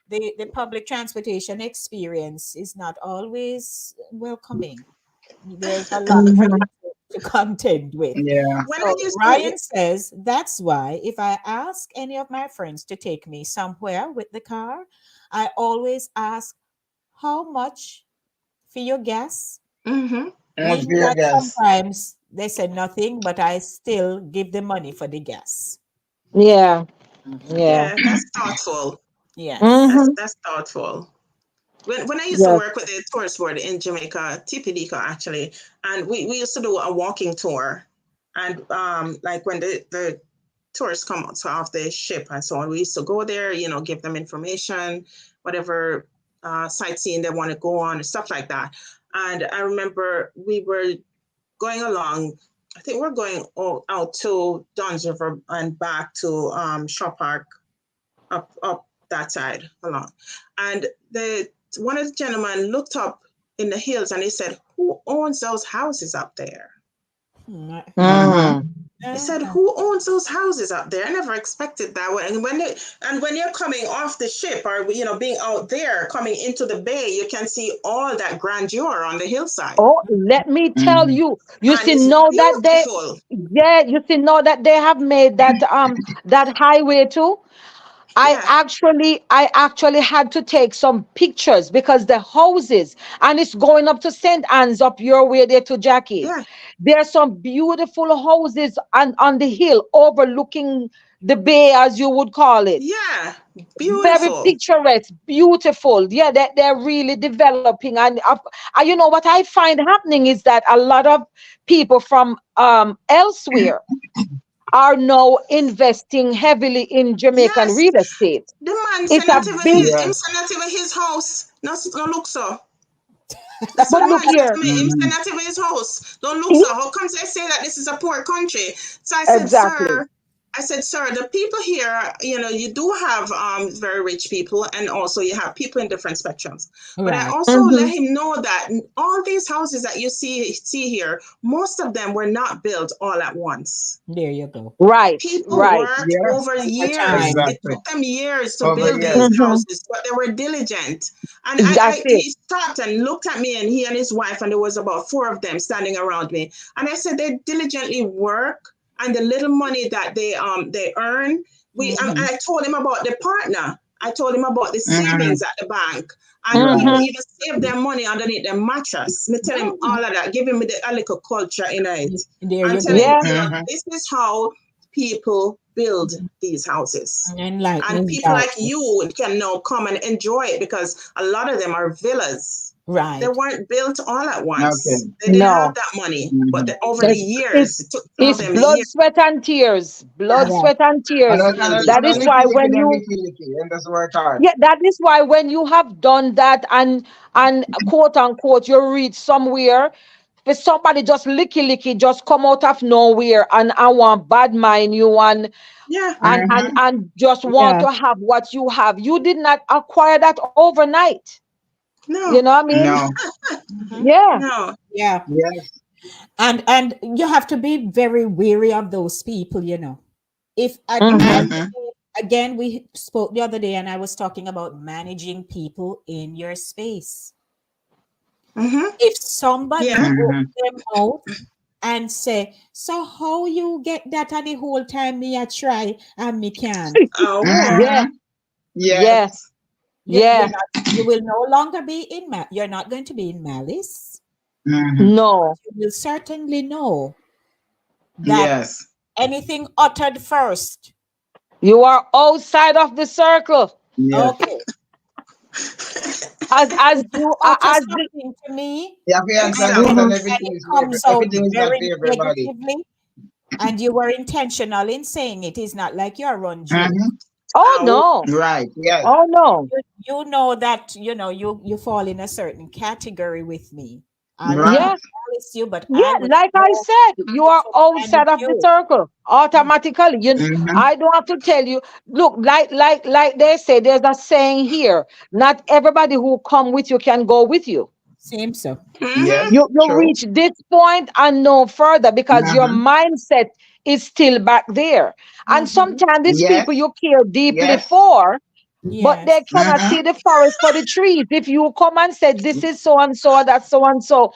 the public transportation experience is not always welcoming. There's a lot of Mhm. things to contend with. Yeah. When I So used to, Ryan says that's why if I ask any of my friends to take me somewhere with the car, I always ask how much for your gas, mm-hmm. Much meaning beer that gas. sometimes they say nothing, but I still give the money for the gas. Yeah. Mhm. Yeah. Yeah, that's thoughtful. Yes. Mhm. That's thoughtful. When I used to Yes. work with the tourist board in Jamaica, TPDCA actually, and we used to do a walking tour, and like when the tourists come out off the ship and so on, we used to go there, give them information, whatever sightseeing they want to go on and stuff like that. And I remember we were going along. I think we're going out to Duns River and back to Shaw Park, up that side along. And the one of the gentlemen looked up in the hills and he said, "Who owns those houses up there?" Mhm. Mm-hmm. Mm. He said, Uh-huh. "Who owns those houses up there?" I never expected that. When you're coming off the ship or being out there coming into the bay, you can see all that grandeur on the hillside, Oh, let me tell Mm-hmm. you. You and see, it's know that they, beautiful. yeah, you see, know that they have made that highway too. Yeah, I actually had to take some pictures because the houses, and it's going up to St. Anne's up your way there to Jackie. yeah, There's some beautiful houses on the hill overlooking the bay, as you would call it. yeah, Very beautiful. picturesque, beautiful. Yeah, they're really developing. And you know what I find happening is that a lot of people from elsewhere are now investing heavily in Jamaican Yes, real estate. the man It's said a not even big, his Yes. him said not even his house. No look so. That's what but the look man said here, to me. Him Mm-hmm. said not even his house. Don't look he- so. How come they say that this is a poor country? So exactly. I said, sir, the people here, you do have very rich people, and also you have people in different spectrums. But I Right. also let Hmm. him know that all these houses that you see here, most of them were not built all at once. There you go. Right, People right. worked Yeah. over Over years. time. It Exactly. took them years to Over build years. these Hmm. houses, but they were diligent. And That's it. he stopped and looked at me, and he and his wife, and there was about four of them standing around me. And I said, they diligently work, and the little money that they earn, and Mhm. I told him about the partner. I told him about the Mm-hmm. savings at the bank. And Right. people Hmm. even save their money underneath their mattress. Me tell him Mhm. all of that, give him a little culture in it. There I'm you telling him, go. Yeah. Mm-hmm. this is how people build these houses. And Enlightening people like darkness. you can now come and enjoy it because a lot of them are villas. They Right. weren't built all at Okay. once. They didn't have No. that money. But Mm-hmm. over the It's years, it's it took some of it's them blood, years sweat, and tears. Blood, yeah, Yeah. sweat, and And tears. to then, build these That is licky why houses. licky, when then you, licky licky, and just work hard. yeah, that is why when you have done that and quote unquote you reach somewhere, for somebody just licky licky just come out of nowhere and I want bad mind you Yeah, Mm-hmm. and just want Yeah. to have what you have. You did not acquire that overnight. You no, know what I mean? No. Mhm. Yeah. no, Yeah. Yes. And you have to be very wary of those people, you know. If I Mm-hmm. Mm-hmm. again we spoke the other day and I was talking about managing people in your space. mm-hmm, If somebody yeah, open Mm-hmm. them out and say, so how you get that and the whole time me I try and me can't. oh, Yeah. Mm-hmm. Yeah. Yes. You're Yeah. not, you will no longer be in you're not going to be in malice, Mm-hmm. No. you will certainly know that Yes. anything uttered first. You are outside of the circle. Yes. Okay. as You utter as something to me You have to answer and, no, Exactly. and Mhm. and everything it is comes out everything is not very for everybody. negatively, and you were intentional in saying it. Is not like you're on joke. Mhm. Oh Out. no. Right. Yes. Oh no. You know that you fall in a certain category with me. I will Right. not Yeah. promise you, but I Yeah, would like I know said, you how are to manage outside of the you. circle Mm, automatically. Mhm. I don't have to tell you. Look, like they say, there's a saying here. Not everybody who come with you can go with you. Same so. Mm-hmm. Yes. You True. reach this point and no further because your Mhm. mindset is still back there. And Mm-hmm. sometimes these Yes. people you care deeply Yes. for, but they Yes. cannot see Mhm. the forest for the trees. If you come and say this is so and so, that's so and so,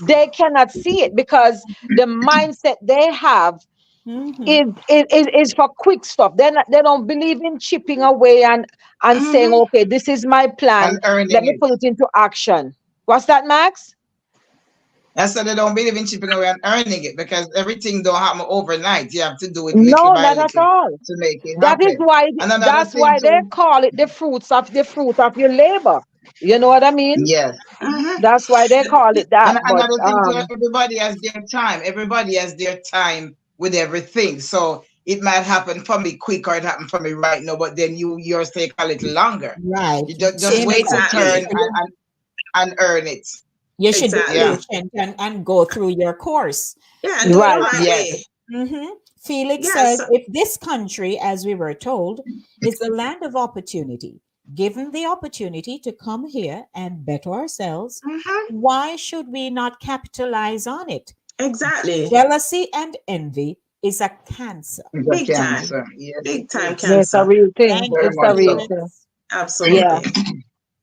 they cannot see it because the mindset they have Mm-hmm. is for quick stuff. They don't believe in chipping away and saying, Mm-hmm. okay, this is my And plan. earning Let me it. put it into action. What's that, Max? That's why they don't believe in chipping away and earning it because everything don't happen overnight. You have to do it little No, by not at little all. to make it That is happen. why And another that's thing why they too. call it the fruit of your labor. You know what I mean? Yes. Mm-hmm. That's why they call it that. And But another thing too, everybody has their time. Everybody has their time with everything. So it might happen for me quick or it happened for me right now, but then yours take a little longer. Right. You just Same wait so. your turn Exactly. So and earn it. you should be Exactly. Yeah. patient and go through your course. Yeah, and do it the right. right Yes. way. Mm-hmm. Felix Yes. says, if this country, as we were told, is the land of opportunity, given the opportunity to come here and better ourselves, Mm-hmm. why should we not capitalize on it? Exactly. Jealousy and envy is a cancer. It's a Big time. cancer. Yes, Big it time is. It's a cancer. real thing. Thank Very you, It's a much real so. thing. Felix. Yeah. Absolutely.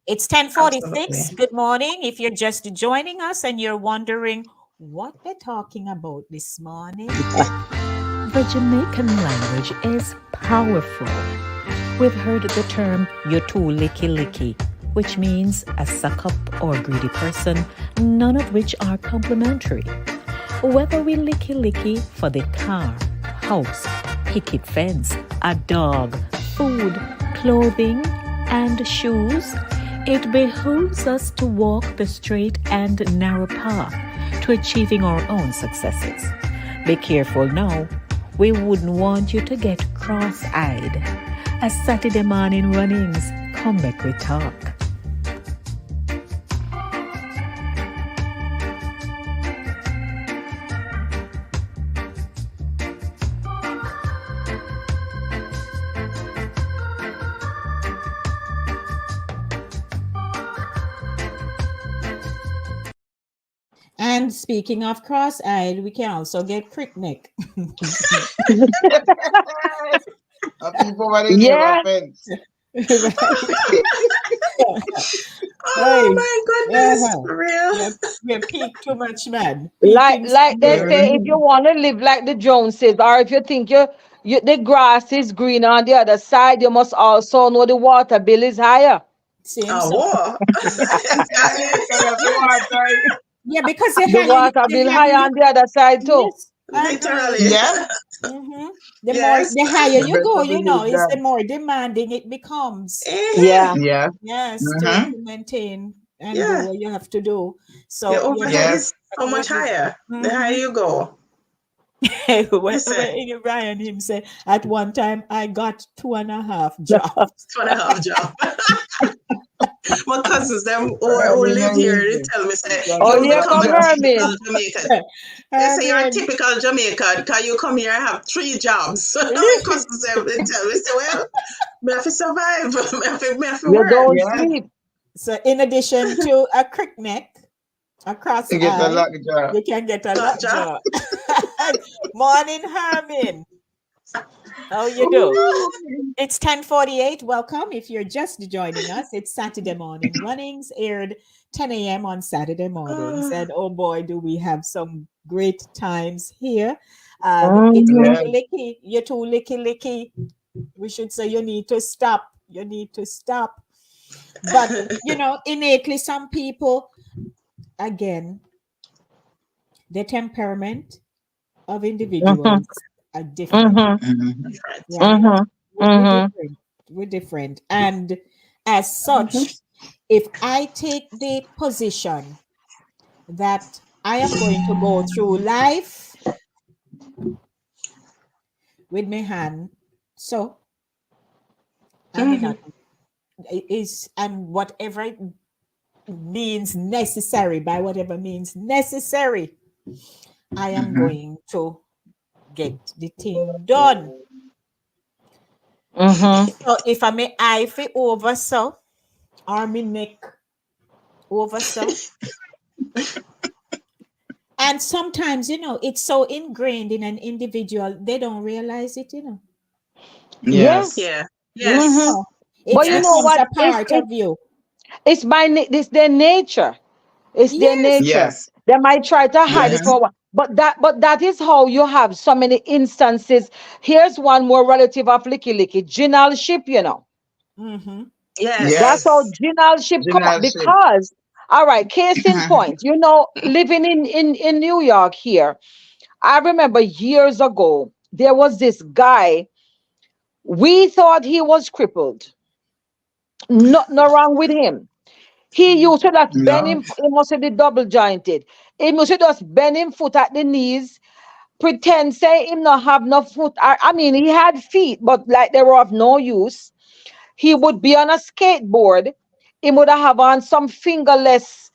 It's 10:46. Absolutely. Good morning. If you're just joining us and you're wondering what they're talking about this morning, The Jamaican language is powerful. We've heard the term "you're too licky licky," which means a suck up or greedy person, none of which are complimentary. Whether we licky licky for the car, house, picket fence, a dog, food, clothing, and shoes, it behooves us to walk the straight and narrow path to achieving our own successes. Be careful now. We wouldn't want you to get cross-eyed. As Satideh Mawnin Runnings, come back we talk. and speaking of cross-eyed, we can also get crickneck. A people what they name Yeah. offense. Hey, Oh my goodness. uh-huh. For real. We peak too much, man. Like Peaking like they somewhere. say, if you Mhm. want to live like the Joneses, or if you think the grass is green on the other side, you must also know the water bill is higher. Same A so. war. Exactly. So you have to water. Yeah, because The water the bill higher higher you on the other side too. yes, I agree. Literally. Yeah. Mm-hmm. Yes. The higher You you go, better you know, believe is that. the more demanding it becomes. Yeah. Mhm. Yeah. Yes, Mm-hmm. to maintain and do Yeah. what you have to do. The So you overhead have Yes. is so much higher the higher mm-hmm. you go. when Listen, Ryan him say at one time I got 2.5 jobs. 2.5 job. My cousins, them That who mean live no here, they easy. tell me, say, Because Oh, you here become come a yeah. typical Hermin. Jamaican. They I say you're a mean, typical Jamaican because you come here and have 3 jobs. My cousins, they tell me, say, well, me have to survive. Me have to You work. don't Yeah. sleep. so in addition to a crick neck, a cross You get a eye, lot job. you can get a Gotcha. lockjaw. Morning, Herman. How you do? Ooh. It's 10:48. Welcome. If you're just joining us, it's Satideh Mawnin Runnings, aired 10 a.m. on Saturday mornings. And oh boy, do we have some great times here. It's Mhm. Yeah. licky licky. You're too licky licky. We should say you need to stop. You need to stop. But innately, some people, again, the temperament of Mhm. individuals are different. Mhm. Mhm. Right? Mhm. We're Mhm. different. We're different. And as such, if I take the position that I am going to go through life with my hand, so I mean not is and whatever it means necessary, by whatever means necessary, I am going to get the thing done. So if I may eye fi over so, or me neck over so. And sometimes, it's so ingrained in an individual, they don't realize it, Yeah. Yes. Yeah. Mm-hmm. Yes. It But you know Yes. becomes what? a part of you. It's this their nature. It's their Yes. nature. Yes. They might try to hide it Yes. for a while. But that is how you have so many instances. Here's one more relative of Licky Licky, generalship. Mm-hmm. That's Yes. how Yes. generalship come up Generalship. because, all right, case in point, living in New York here, I remember years ago, there was this guy, we thought he was crippled. No wrong with him. He used to just bend No. him, he must be double jointed. He must just bend him foot at the knees, pretend say him not have no foot. I mean, he had feet, but like they were of no use. He would be on a skateboard. He would have on some fingerless,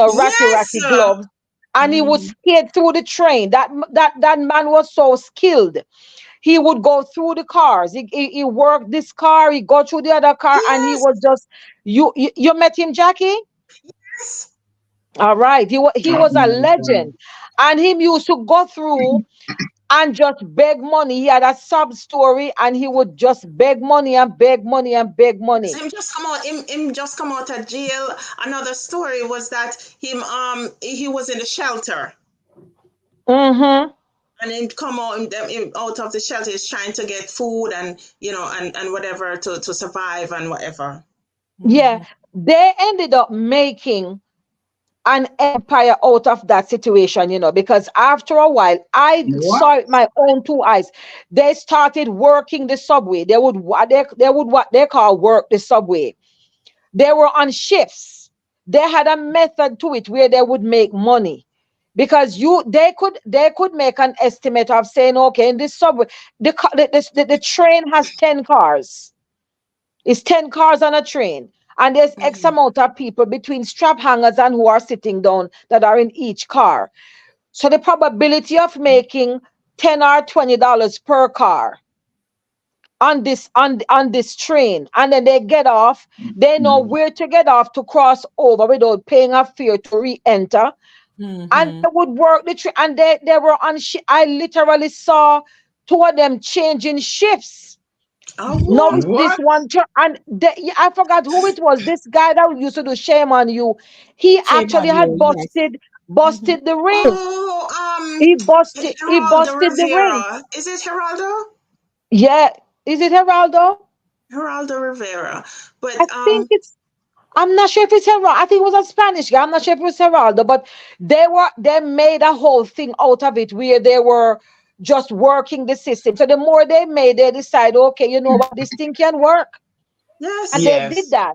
Yes. ratty gloves, and he would Mm-hmm. skate through the train. That man was so skilled. He would go through the cars. He worked this car. He go through the other car, and he Yes. was just you met him, Jackie? Yes. All right. He was a legend. And him used to go through and just beg money. He had a sub story and he would just beg money and beg money and beg money. Him just come out. Him just come out of jail. Another story was that he was in the shelter. Mm-hmm. And then come out him out of the shelter is trying to get food and and whatever to survive and whatever. Yeah. They ended up making an empire out of that situation, because after a while, I What? saw it my own two eyes. They started working the subway. They would what they call work the subway. They were on shifts. They had a method to it where they would make money. Because they could make an estimate of saying, okay, in this subway, the train has 10 cars. It's 10 cars on a train. And there's X Mhm. amount of people between strap hangers and who are sitting down that are in each car. So the probability of making $10 or $20 per car on this train, and then they get off, they know where to get off to cross over without paying a fare to re-enter, and Mm-hmm. they would work the train, and they were on I literally saw two of them changing shifts. Oh, No, what? this What? one, and I forgot who it was. This guy that used to do Shame on You, he Shame actually on had you. Yes. Mm-hmm. busted the ring. Oh, He busted Geraldo the ring. Rivera. Is it Geraldo? Yeah, is it Geraldo? Geraldo Rivera. But I think I'm not sure if it's Geraldo. I think it was a Spanish guy. I'm not sure if it was Geraldo, but they made a whole thing out of it where they were just working the system. So the more they made, they decide, okay, you know what, this thing can work, and yes. they did Yes. that.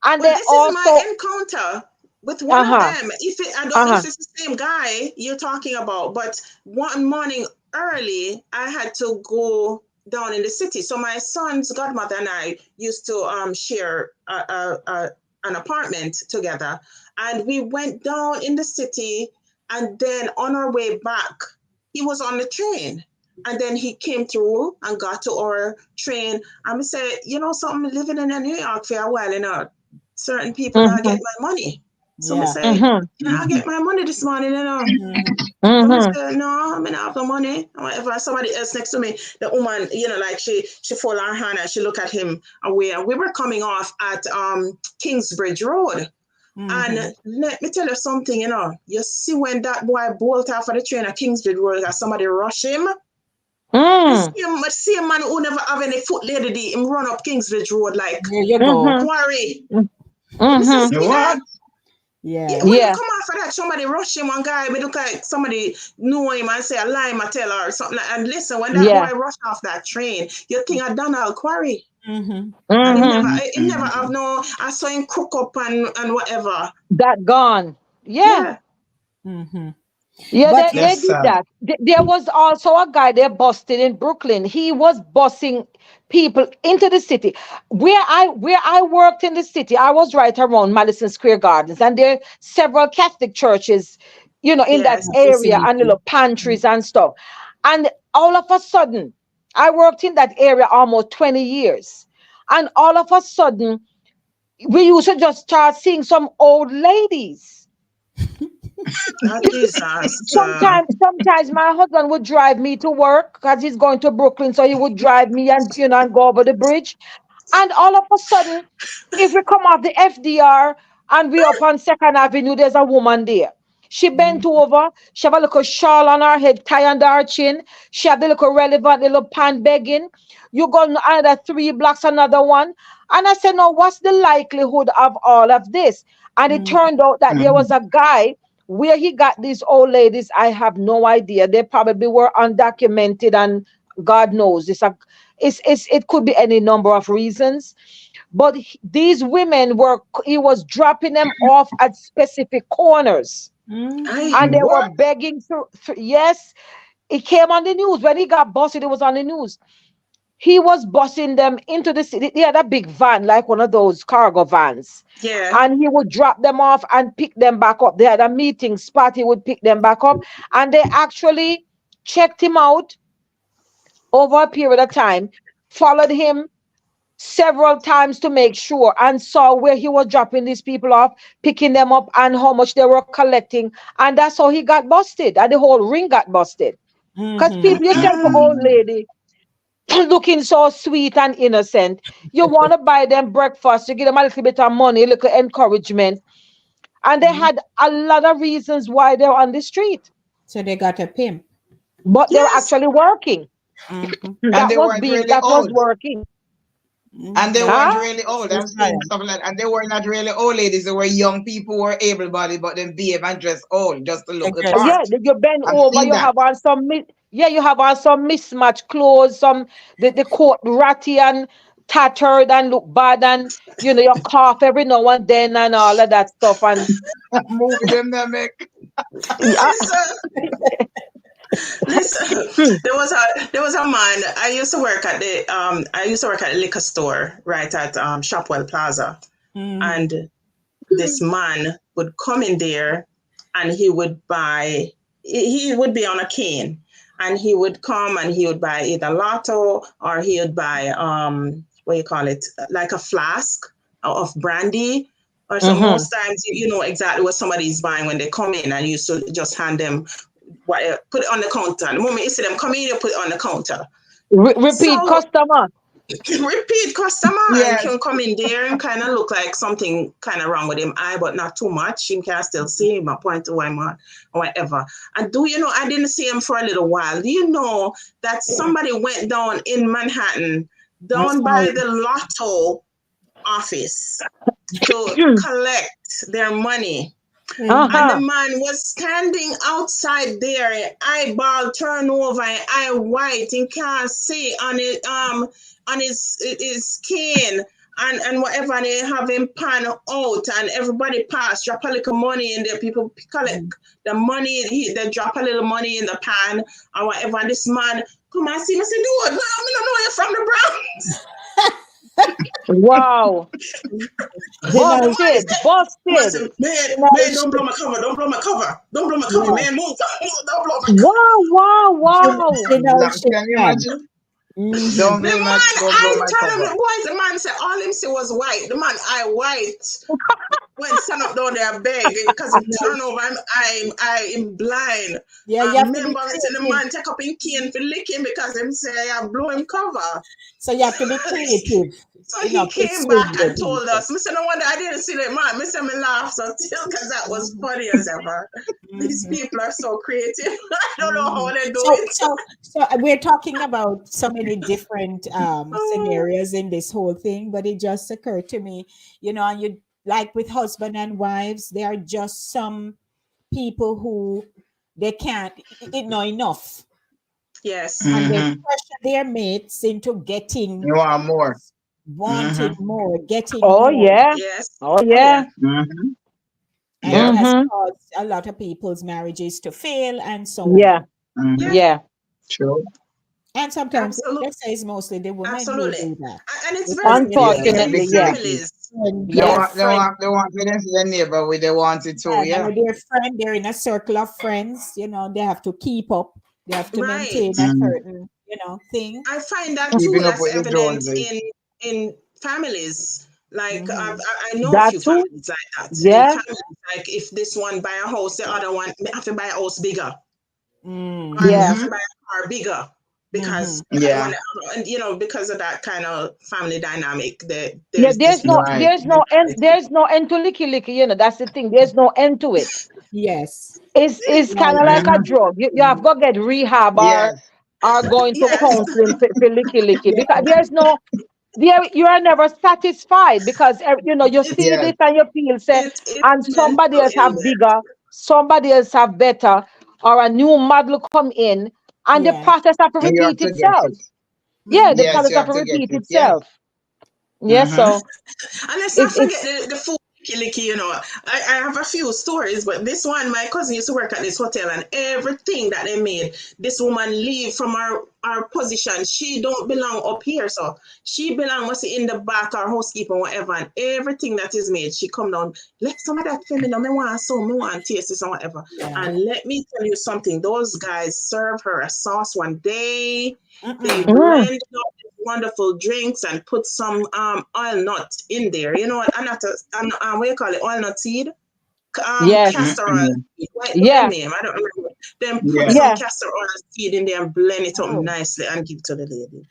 And But they this is my also, encounter with one of uh-huh, them. I don't know if uh-huh, it's the same guy you're talking about, but one morning early, I had to go down in the city. So my son's godmother and I used to share an apartment together, and we went down in the city, and then on our way back, he was on the train. And then he came through and got to our train. And we said, something, living in New York for a while, certain people now mm-hmm, get my money. So I Yeah. say, mm-hmm, can I get my money this morning? Mm-hmm. So I mm-hmm. say, no, I mean, I have no money. Or whatever. Somebody else next to me, the woman, like she fold her hand and she look at him away. And we were coming off at Kingsbridge Road. And Mm-hmm. let me tell you something, you see when that boy bolt off of the train at Kingsbridge Road, that somebody rush him. The Mm, same man who never have any foot lady, him run up Kingsbridge Road like There you go. mm-hmm, quarry. We say, mm-hmm. see that? What? Yeah. When you Yeah, come out for that, somebody rush him, one guy, we look like somebody know him and say a lie, I tell her or something. And listen, when that boy yeah. rush off that train, you think of Donald Quarry. Mm-hmm. And Mm-hmm. it never have no, I saw him cook up and whatever. That gone. Yeah. Yeah. Mm-hmm. Yeah, But you, they That's did sad. that. There was also a guy they busted in Brooklyn. He was busing people into the city. Where I worked in the city, I was right around Madison Square Gardens, and there are several Catholic churches, in that Yes. area, and vicinity. little pantries and stuff. And all of a sudden, I worked in that area almost 20 years. And all of a sudden, we used to just start seeing some old ladies. That disaster. Sometimes my husband would drive me to work because he's going to Brooklyn, so he would drive me and go over the bridge. And all of a sudden, if we come off the FDR and we up on Second Avenue, there's a woman there. She bent over. She have a little shawl on her head, tie under her chin. She have the little relevant little pan begging. You go another 3 blocks, another one. And I said, no, what's the likelihood of all of this? And it Mm-hmm. turned out that there was Mhm. a guy where he got these old ladies. I have no idea. They probably were undocumented, and God knows it could be any number of reasons. But these women he was dropping them off at specific corners, I and Mm-hmm. they were What? begging yes, it came on the news. When he got busted, it was on the news. He was busing them into the city. He had a big van, like one of those cargo vans. yeah. And he would drop them off and pick them back up. They had a meeting spot. He would pick them back up. And they actually checked him out over a period of time, followed him several times to make sure, and saw where he was dropping these people off, picking them up, and how much they were collecting. And that's how he got busted. And the whole ring got busted. Because Mm-hmm. people, you tell for old lady, looking so sweet and innocent. You want to buy them breakfast, you give them a little bit of money, a little encouragement. And they had a lot of reasons why they're on the street, So they got a pimp. but they were Yes. actually working. Mm-hmm. And That was working. and they Mm-hmm. Huh? weren't really old. Yes, I'm I seeing am. stuff like that. And they were not really old ladies. They were young people who were able-bodied, but then behave and dress old just to They look the just part. Yeah, you bend I've over, seen you that. have on you have on some mismatched clothes, the coat ratty and tattered and look bad, and you cough every now and then and all of that stuff. And Movie them that make. yeah, Listen, listen. There was a man. I used to work at the liquor store right at Shopwell Plaza, mm-hmm. and this man would come in there, and he would buy. He would be on a cane, and he would come and he would buy either lotto, or he would buy what you call it, like a flask of brandy. Or so mm-hmm. most times you know exactly what somebody's buying when they come in, and you used to just hand them what, put it on the counter. The moment you see them come in, you put it on the counter. Repeat So customer. repeat customer, and Yes. he'll come in there and kind of look like something kind of wrong with him eye, but not too much. He can still see him, I point to him or whatever. And do you know, I didn't see him for a little while. Do you know that somebody went down in Manhattan, I down saw by it. the lotto office to collect their money? Mm-hmm. And the Uh-huh. man was standing outside there, eyeball turned over, eye white, and can't see on it, on his skin and whatever, and they have him pan out, and everybody pass, drop a little money in there, people collect the money, they drop a little money in the pan or whatever, and this man come and see me say, dude, no, I don't know you're from the Bronx. Wow. The man is Busted. man Busted. say, man, don't blow my cover, don't blow my cover, don't blow my cover, Yeah. man, move, don't blow my cover. Wow, wow, wow. Can you Can. imagine? Mm-hmm. Don't The blow my man, don't blow I my tell him, cover. the boys, the man said all him see was white. The man eye white. When stand up down there begging because him turn over, I'm blind. Yeah, I you have to be remember me say the creative. man take up in cane for licking because him say I blow him cover. So you have to be creative. So he came Persuade back the and told people. us. Me say no wonder I didn't see that man. Me say me laugh so till because that was funny as ever. These Mm-hmm. people are so creative. I don't know how Mhm. they do So, it. so, so we're talking about so many different Oh, scenarios in this whole thing, but it just occurred to me, and you like with husband and wives, there are just some people who they can't know enough, yes. and they Mm-hmm. pressure their mates into getting You want more. wanting more, getting Oh more. yeah. Yes. Oh Oh yeah. yeah. Mm-hmm. And Yeah. it has Mm-hmm. caused a lot of people's marriages to fail and so Yeah. on. Mm-hmm. Yeah. Yeah. True. And sometimes, Absolutely. let's say it's mostly the women who Absolutely. do that And it's very because they Yeah, feel in Unfortunately, licky, yeah. licky. families. and They their Yeah. want, they friend, want, they want to them to the neighbor with they want it too. and Yeah. with their friend, they're in a circle of friends, they have to keep up, they have to Right. maintain a Mm-hmm. certain, thing. I find that too. Keeping up That's with the evident Joneses. in families. Like Hmm. I know a That few too. families like that. In Yeah. families, like if this one buy a house, the other one have to buy a house bigger, Mm. or they Yeah. have Mm-hmm. to buy a car bigger Hmm. because Yeah. and because of that kind of family dynamic, that Yeah. there's this Right. mentality. There's no end to licky licky. That's the thing. There's no end to it. Yes. It's kind Like, of like a Mm-hmm. drug. You have to get rehab or Yes. going to Yes. counseling for licky licky because yes. there's no you are never satisfied because you It's see Yes. this and you feel say it's and somebody mental else have illness. bigger, somebody else have better, or a new model come in and the Yeah. process have to And you have repeat to get itself. it. Yeah, Hmm. the Yes, process you have have to to get repeat it. Yeah. itself. Yeah, Mm-hmm. so And let's not forget it's the food licky, I have a few stories, but this one, my cousin used to work at this hotel, and everything that they made, this woman leave from our position. She don't belong up here, so she belong must in the back, our housekeeper, whatever, and everything that is made, she come down, let some of that for me, no, me want taste this and whatever. Yeah. And let me tell you something, those guys serve her a sauce one day. They Mm-mm. mm, blend up wonderful drinks and put some oil nut in there. You know what? And not what you call it, oil nut seed, yes. castor oil Mm-hmm. seed. What the Yeah, name? I don't remember. Then put Yeah. some yeah. castor oil seed in there and blend it up Oh. nicely and give to the lady.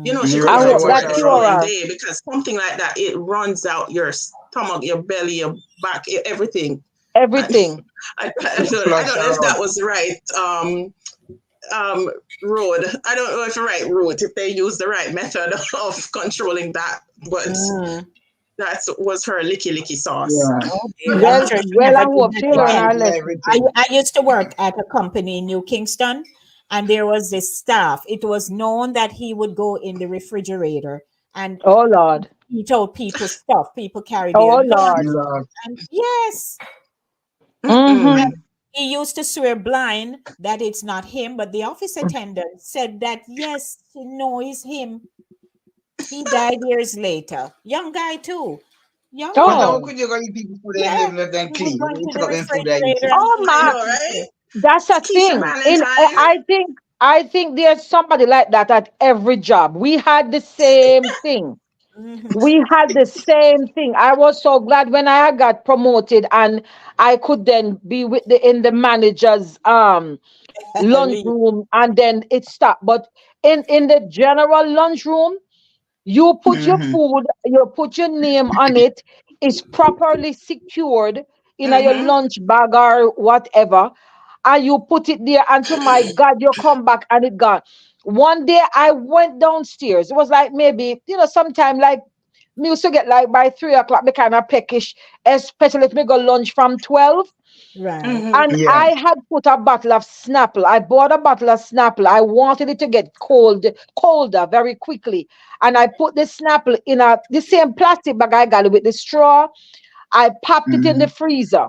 You Mm-mm. know, And she you could I realize come hope to wash that's work the her out. following pure. day because something like that, it runs out your stomach, your belly, your back, everything. And Everything. I Flush don't know her if that out. was the right road. I don't know if the right route, if they use the right method of controlling that, but Mm. that was her licky licky sauce. Yeah. Oh dear, I'm Well, sure she'll well, I never do hope that she learn again. her Spices, lesson. I, everything. I used to work at a company in New Kingston, and there was this staff. It was known that he would go in the refrigerator and Oh Lord. eat out people's stuff. People carry their Oh lunch, Lord. Love. and yes, Mm-hmm. and Mm-mm. he used to swear blind that it's not him, but the office attendant said that yes, he knows him. He died years later. Young guy too. Young But guy. how Oh. could you go eat people food and Yeah. leave them He would clean? go You into take the up them food and eat refrigerator it. and Oh I my, know, eat right? it. that's a Keisha thing. Valentine. I think there's somebody like that at every job. We had the same thing. Mhm. We had the same thing. I was so glad when I got promoted and I could then be with the in the manager's Leave. lunchroom and then it stopped. But in the general lunchroom, you put your Mm-hmm. food, you put your name on it, it's properly secured in your Mm-hmm. lunch bag or whatever, and you put it there. And to my God, you come back and it gone. One day I went downstairs. It was like maybe, sometime like me used to get like by 3 o'clock, me kind of peckish, especially if me go lunch from 12. Right. Mm-hmm. And Yeah. I had put a bottle of Snapple. I bought a bottle of Snapple. I wanted it to get colder very quickly. And I put the Snapple in the same plastic bag I got it with the straw. I popped it in Mm-hmm. the freezer.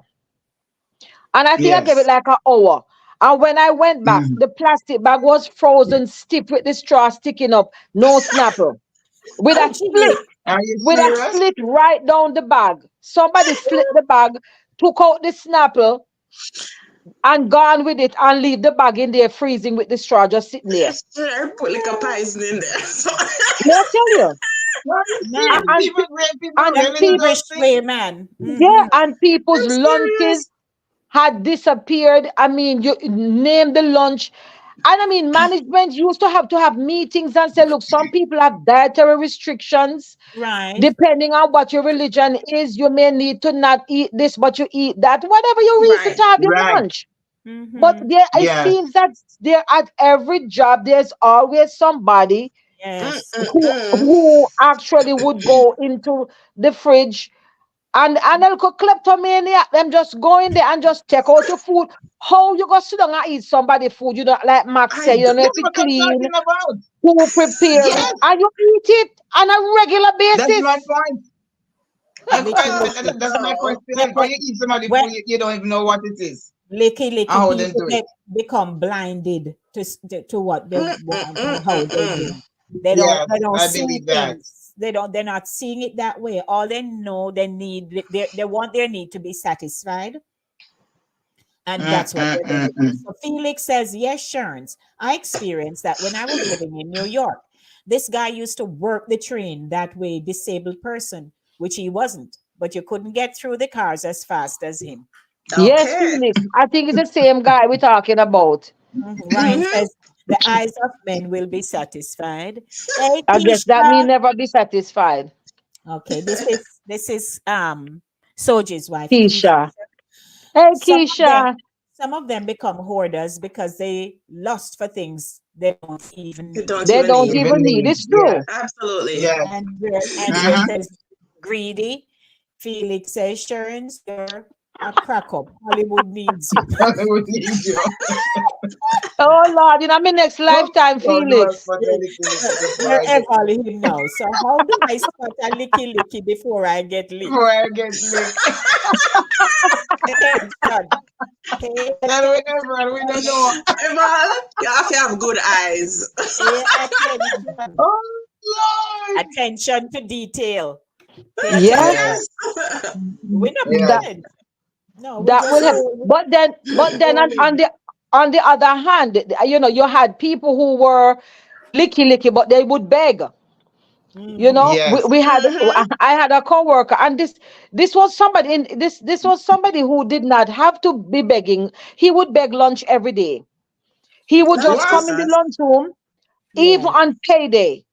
And I think I gave it Yes. like an hour. And when I went back, Mm-hmm. the plastic bag was frozen stiff with the straw sticking up. No Snapple. With Oh, a gee. split, Are you with a serious? split right down the bag. Somebody slit the bag, took out the Snapple, and gone with it and leave the bag in there freezing with the straw just sitting there. Sure, put like a poison in there. So, May I tell you? Are you Man, serious? And, People, people and that's really do people, those Irish things? way, man. yeah, Hmm. and people's I'm lunches serious. had disappeared. I mean, you name the lunch. And I mean, management used to have meetings and say, look, some people have dietary restrictions. Right. Depending on what your religion is, you may need to not eat this, but you eat that. Whatever your reason to Right. have your Right. lunch. But Hmm. there, it Yes. seems that there at every job, there's always somebody Yes. who Mm-mm-mm. who actually would go into the fridge, And they'll go kleptomaniac, them just go in there and just take out your food. How you go sit down and eat somebody food? You don't like Max say, you don't know if That's it what I'm clean, talking about. who prepare it, Yes, and you eat it on a regular that's my basis. point. Licky, licky. That's my question. When, How you eat somebody when, food, you don't even know what it is licky, and licky how they people do it. become blinded to what they want and how they Mm-mm-mm-mm-mm. do. They Yes, don't I see believe that. things. They're not seeing it that way. All they know they need they want their need to be satisfied. And that's what they're going to do. So Felix says, yes, Sherns. I experienced that when I was living in New York. This guy used to work the train that way, disabled person, which he wasn't, but you couldn't get through the cars as fast as him. Yes, Okay. Felix. I think it's the same guy we're talking about. Ryan Mm-hmm. says, the eyes of men will be satisfied. Hey, I guess that me Keisha. never be satisfied. Okay, this is Soji's wife, Keisha. Keisha. Hey, Some of them Keisha. some of them become hoarders because they lust for things they don't even You need. don't They even don't need. Even even need. need. It's true. Yes, Absolutely. yes. And where Mm-hmm. says greedy, Felix says, Sherns, you're a crack up. Hollywood needs you. We need you. Oh, Lord, in my next lifetime, Oh, no, Felix. but licky before You're I get evaluating him now. So how do I spot a licky licky before I get licked? before I get licked. Attention. Pay And whenever we don't know. Emma, you have to have good eyes. pay attention. Oh Lord. Attention to detail. Pay Yes, Yeah, attention. Yes. We're not yeah. that pretend. No, we that just will help. But then on the other hand, you had people who were licky licky, but they would beg. Mhm. We, Yes. we had Mm-hmm. I had a coworker, and this was somebody in this was somebody who did not have to be begging. He would beg lunch every day. He would Oh, just What? come in the Jesus. lunchroom, even Yeah. on payday.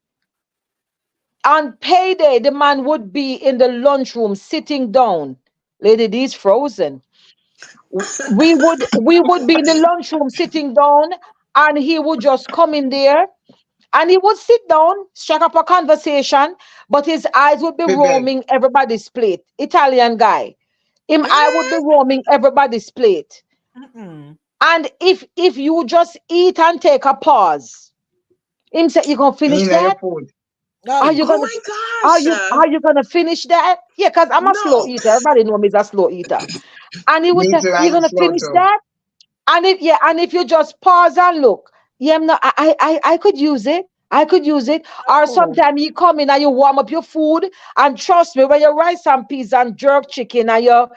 On payday, the man would be in the lunchroom sitting down. Lady D is frozen. We would be in the lunchroom sitting down, and he would just come in there, and he would sit down, strike up a conversation, but his eyes would be We beg. roaming everybody's plate. Italian guy. Him eye would be Mm. roaming everybody's plate. Mm-mm. And if you just eat and take a pause, him say, you gonna finish You know your that? food. Are Oh, you Oh gonna my are gosh. you are you gonna finish that? Yeah, because I'm a slow No. eater. Everybody know me as a slow eater. And he would Me say, too. I you eat gonna slow finish too. that? And if you just pause and look, yeah, no, I could use it. I could use it. Or no. sometimes you come in and you warm up your food, and trust me, when you rice and peas and jerk chicken and your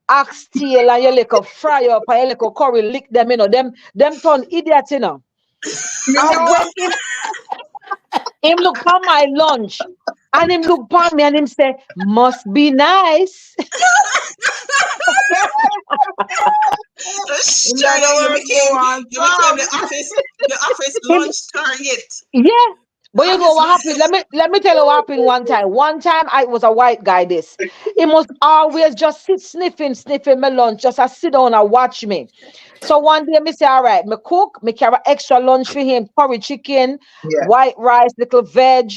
oxtail and your little fry up and your little curry, lick them, them turn idiots, Me And know. when him look for my lunch, and him look for me and him say, must be nice. In Sure, other you words, they became want you became some. the office Him, lunch target. yeah. The But you know office what happened? lunch. Let me tell you what happened one time. One time I was a white guy. This he must always just sit sniffing my lunch, just a sit down and watch me. So one day me say, all right, me cook, me carry extra lunch for him, curry chicken, Yeah. white rice, little veg.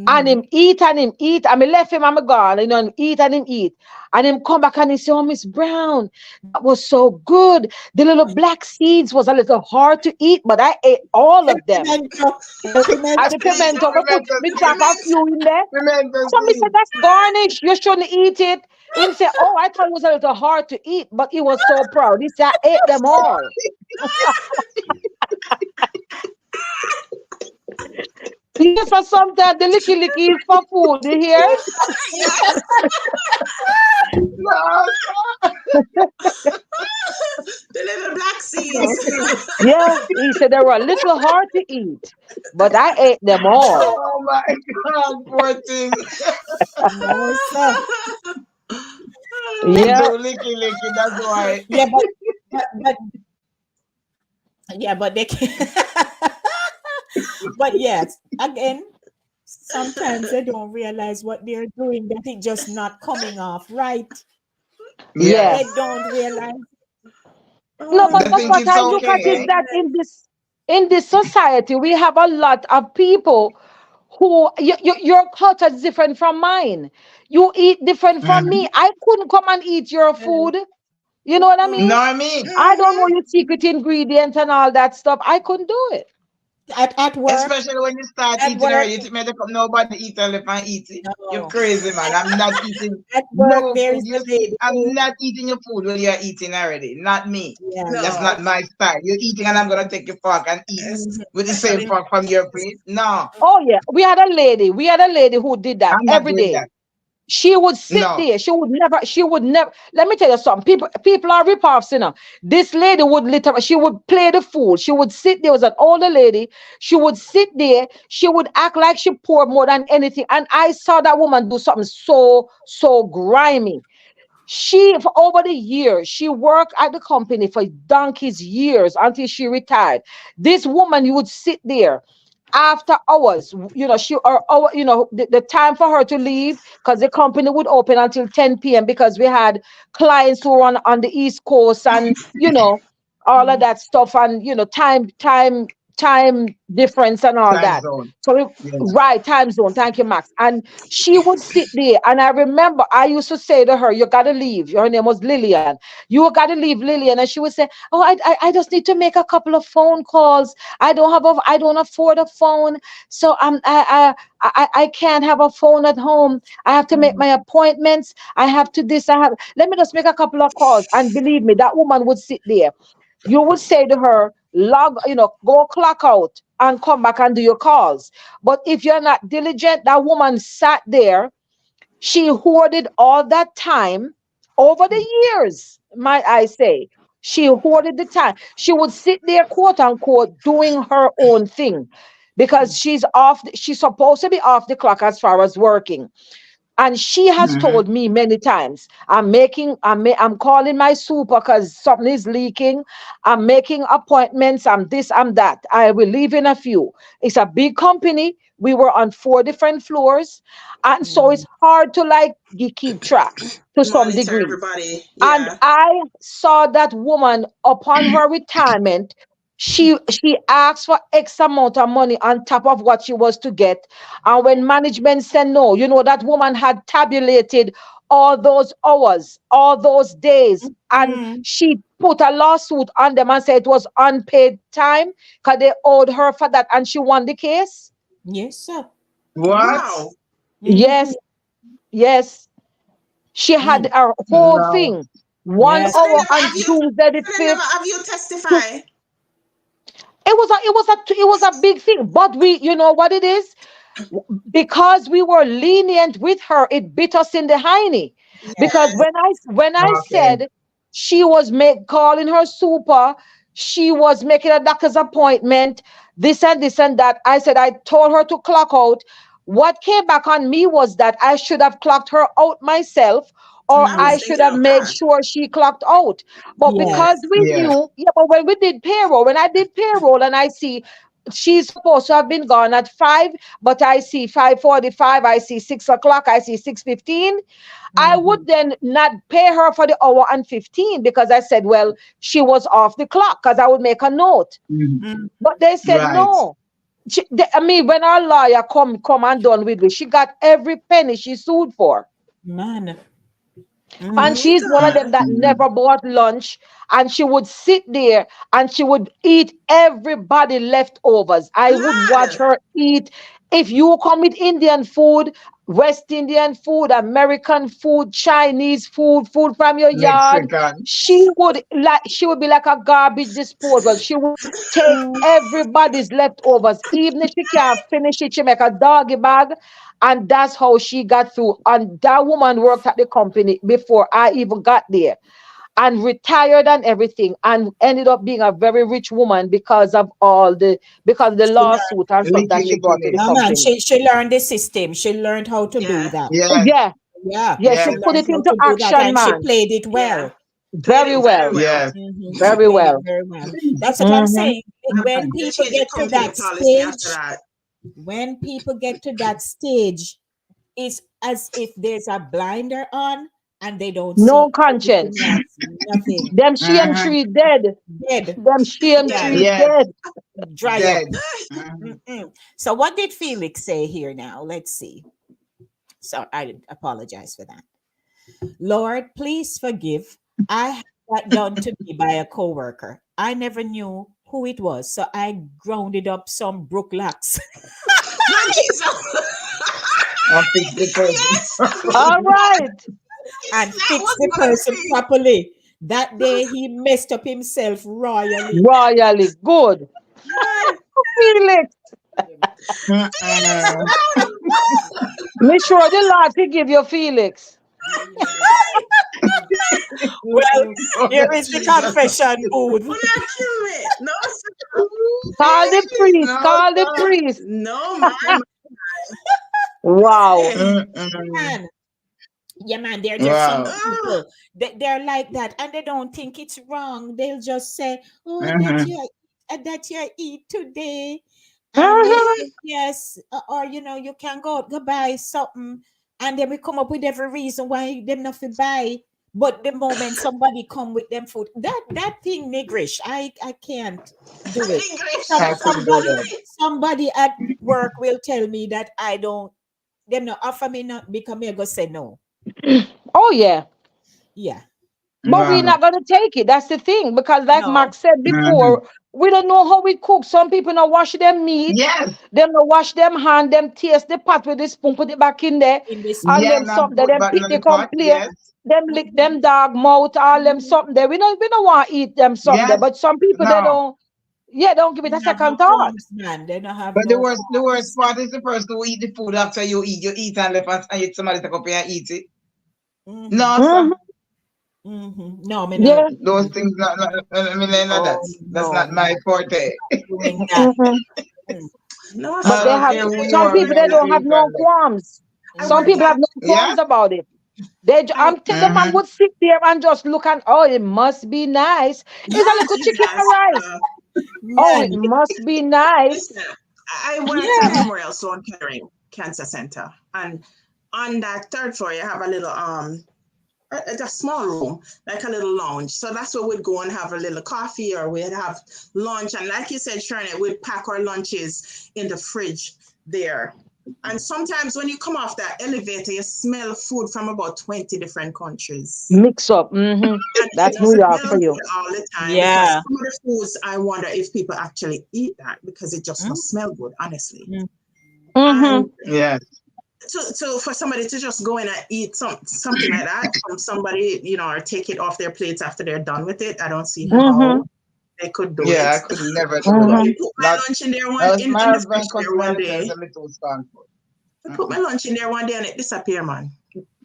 And Mhm. him eat and him eat. And me left him and me gone, and eat and him eat. And him come back and he say, oh, Miss Brown, that was so good. The little black seeds was a little hard to eat, but I ate all And of them. pimento. And Pimento. the pimento, me put Pimento me chop a seed. Pimento. few in there. Pimento So me said, seed. that's garnish. You shouldn't eat it. Him say, oh, I thought it was a little hard to eat, but he was so proud. He said, I ate them all. Yes, for sometimes the licky licky is for food. You hear? Yes. No. The little black seeds. Yeah, he said they were a little hard to eat, but I ate them all. Oh my God, poor thing. No, sir. Him Yeah, do licky licky. That's why. Yeah, but yeah, but they can but yes, again, sometimes they don't realize what they're doing, that it just not coming off right. yeah. They Yes. don't realize. No, Oh but, They but think what it's I my look at okay, is eh? that goodness. in this society we have a lot of people who your culture is different from mine. You eat different from me. Mhm. I couldn't come and eat your food. You know what I mean? Nor me. I don't know Mm-hmm. your secret ingredients and all that stuff. I couldn't do it. At work, Especially when you start at eating work, already, you think, "Man, come nobody eat unless I eat it. You're no. crazy, man. I'm not eating At work, no there food. is You a see, lady I'm who, not eating your food when you're eating already. Not me. yeah, That's No, not my style. You're eating and I'm gonna take your fork and eat with the same especially. fork from your plate. No, Oh yeah, we had a lady. We had a lady who did that I'm not every doing day. that. She would sit No. there. She would never. Let me tell you something. People are rip-offs, you know. This lady would literally, she would play the fool. She would sit there. It was an older lady. She would sit there. She would act like she poured more than anything. And I saw that woman do something so grimy. She, for over the years, she worked at the company for donkey's years until she retired. This woman, you would sit there after hours, the time for her to leave, because the company would open until 10 p.m. because we had clients who were on the East Coast, and all of that stuff, and time difference and all Time that. zone. So Yeah. right, time zone. Thank you, Max. And she would sit there, and I remember I used to say to her, "You gotta leave." Her name was Lillian. "You gotta leave, Lillian." And she would say, "Oh, I just need to make a couple of phone calls. I don't afford a phone, so I can't have a phone at home. I have to make my appointments. I have to this. I have. Let me just make a couple of calls." And believe me, that woman would sit there. You would say to her, go clock out and come back and do your calls. But if you're not diligent, that woman sat there. She hoarded all that time over the years, might I say. She hoarded the time. She would sit there, quote unquote, doing her own thing because she's supposed to be off the clock as far as working. And she has Mhm. told me many times, I'm calling my super because something is leaking. I'm making appointments. I'm this, I'm that. I will leave in a few. It's a big company. We were on 4 different floors. And so it's hard to keep track to some Monitor degree. everybody. And Yeah. I saw that woman upon her retirement. She asked for X amount of money on top of what she was to get. And when management said no, that woman had tabulated all those hours, all those days, and Mm, she put a lawsuit on them and said it was unpaid time because they owed her for that, and she won the case. yes, sir. What? Wow. Hmm. Yes, yes. She had Mm, her whole No. thing. one yes. So they hour never on have you. Tuesday the So they never 5th. have you testify. It was a big thing, but you know what it is, because we were lenient with her, it bit us in the hiney. Because Yes. when I Okay. said she was calling her super, she was making a doctor's appointment, this and that, I said I told her to clock out. What came back on me was that I should have clocked her out myself, or I I was should thinking have of made that. sure she clocked out. But Yes. because we Yeah. knew, yeah, but when I did payroll and I see she's supposed to have been gone at 5, but I see 5:45, I see 6 o'clock, I see 6:15. I Mhm. would then not pay her for the hour and 15 because I said, well, she was off the clock because I would make a note. Mhm. Mm, But they said Right. no. When our lawyer come and done with it, she got every penny she sued for. man. And Mm, My she's one of them God. that Mhm. never bought lunch. And she would sit there and she would eat everybody leftovers. I would watch Lord. her eat. If you come with Indian food, West Indian food, American food, Chinese food, food from your yard, Mexican. she would be like a garbage disposal. She would take everybody's leftovers. Even if she can't finish it, she make a doggy bag. And that's how she got through. And that woman worked at the company before I even got there, and retired and everything, and ended up being a very rich woman because of the she learned. lawsuit and stuff Licky that she licky brought to the miss. No, man. company. She learned the system. She learned how to do Yeah. that. Yeah. Yeah, Yeah, yeah, Yeah. she she put learned it how into to do that, action, and she man. played it Yeah. well. Played Very it very well. well. Yeah. She Very played it well. very well. That's what I'm Hmm. saying. When They people changed the get to company that policy after stage, that. when people get to that stage, it's as if there's a blinder on and they don't No see conscience. anything else, nothing. Them shame tree dead. Dead, Them shame Yeah. tree Yes. dead. dry up. Dead. Mhm. So what did Felix say here now? Let's see. So I apologize for that. Lord, please forgive. I had that done to me by a coworker. I never knew who it was, so I grounded up some brook locks I'll fix the person. Yes, All right. and that fixed was the gonna person say. properly. That day he messed up himself royally. Royally good. Man, Felix. Mm-mm. Make sure the Lord to give you Felix. well, Oh, here is the Jesus. confession booth. Will not kill me. No, sir. Call the priest. No, Call the sir. priest. No, my. Wow. Mm-mm. Man, yeah, man, they're just some Wow. Oh, people. They're like that, and they don't think it's wrong. They'll just say, "Oh, Mhm. that you eat today," and they Mhm. say yes, or you can go buy something, and then we come up with every reason why them not to buy. But the moment somebody come with them food, that thing niggerish, I can't do it. English. Some I couldn't do somebody that. somebody at work will tell me that I don't. Them not offer me not because me I go say no. Oh yeah. Yeah. But we're No. not gonna take it. That's the thing. Because like No. Max said Mhm. before, we don't know how we cook. Some people not wash them meat, Yes. them not wash them hand, them taste the pot with the spoon, put it back in there, In this and Yeah, them not something that put them button pick on the the pot. complaint, Yes. them lick them dog mouth, all them something there. We don't want to eat them something there. Yes. But some people they No. don't, yeah, don't give they it a don't have no second thought. crumbs, man. They don't have But the no worst crumbs. part is the person who eat the food after you eat. You eat and left and eat somebody take up here and eat it. Mm-hmm. No, sir. Mhm. Mm-hmm. No, me not. Yeah. Those things I mean no, Oh that's no, not my forte. doing that. Mhm. Mm. No, But I they sir. don't have care who you some are, people me they and don't you have eat no and left. qualms. I Some Mm-hmm. want people to. have no Yeah? qualms about it. I The man Mm-hmm. would sit there and just look and oh, it must be nice. It's a little chicken and Jesus. rice. Oh, it Man, must be nice. Listen, I worked at yeah. Memorial Sloan Kettering Cancer Center, and on that third floor, you have a little a small room, like a little lounge. So that's where we'd go and have a little coffee, or we'd have lunch. And like you said, Sharon, we'd pack our lunches in the fridge there. And sometimes when you come off that elevator, you smell food from about 20 different countries. Mix up. And it That's New doesn't York smell for you. good all the time, because Yeah. some of the foods, I wonder if people actually eat that because it just Mm. must smell good, honestly. Mm. And Yes. to for somebody to just go in and eat something like that from somebody, or take it off their plates after they're done with it, I don't see how they could do Yeah, I it. could never do But that. you put my Not lunch in there as my in the fridge husband cooks there me one and tell day. me too strong food. I put my lunch in there one day and it disappear, man.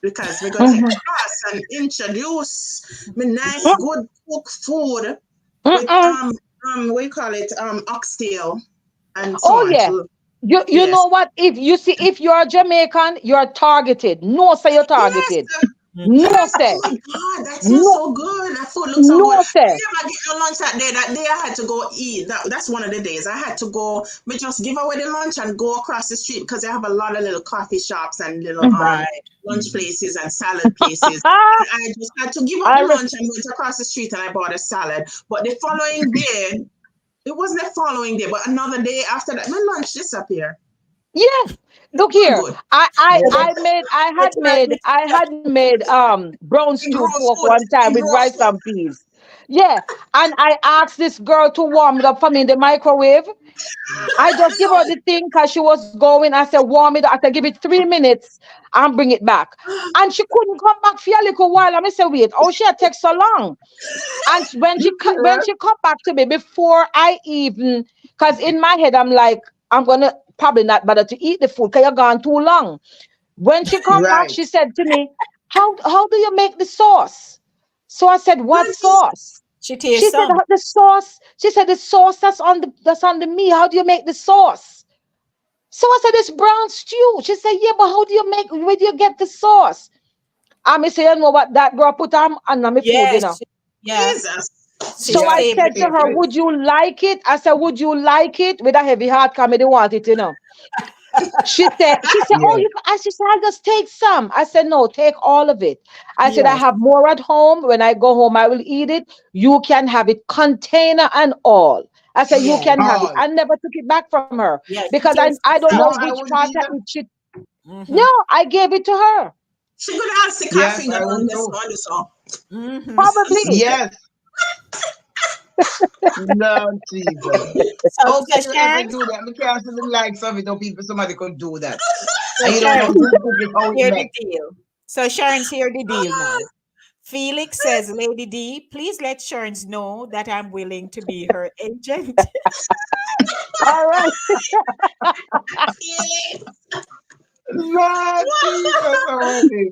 Because we're gonna take class and introduce me nice, good cooked food with what you call it, oxtail and so Oh on yeah. too. You Yes. know what? If you're Jamaican, you're targeted. No say you're Yes. targeted. Mm. No Oh say. my God, that sounds No, so good. That food looks so good. no I say. never get no lunch that day. That day I had to go eat. That's one of the days I had to go. Me just give away the lunch and go across the street because they have a lot of little coffee shops and little Right. lunch places and salad places. Ah, And I just had to give up I the re- lunch and went across the street and I bought a salad. But the following day, it wasn't the following day, but another day after that, my lunch disappeared. yeah. It's Look all here. good. Yeah, I had made brown It stew grows pork good. one time It with grows rice good. and peas. Yeah. And I asked this girl to warm it up for me in the microwave. I just give her the thing because she was going. I said, warm it up. I said, give it 3 minutes and bring it back. And she couldn't come back for a little while. I said, wait, oh, she had take so long. And when she come back to me before I even, because in my head I'm like, I'm gonna probably not bother to eat the food because you're gone too long. When she come back, Right. she said to me, how do you make the sauce? So I said, what Nice. sauce? she She tastes said some. the sauce. She said the sauce that's on the meat. How do you make the sauce? So I said, it's brown stew. She said, yeah, but where do you get the sauce? I say, you know what that girl put on my food, Yes. Yeah. Jesus. So She's I Yes, said to favorite. her, it would is. you like it? I said, would you like it? With a heavy heart, come, they want it, She said, oh, Yes. she said, I'll just take some. I said, no, take all of it. I said, I Yes. have more at home. When I go home, I will eat it. You can have it, container and all. I said, you Yes. can have it. All. I never took it back from her Yes. She because takes I don't No, know some. I which wouldn't part of either. it she. Mm-hmm. No, I gave it to her. She could ask the Yes, caffeine I on would this too. on this song. Mm-hmm. Probably. Yes. No, Jesus. How So can you ever Sharon, do that? We can't see the likes of it, or people, somebody could do that. so And you don't know Sharon, who cook it, how it here the make. deal. So Sharon's here the deal now. Felix says, Lady D, please let Sharon's know that I'm willing to be her agent. All right. Feeling. No, Jesus, already.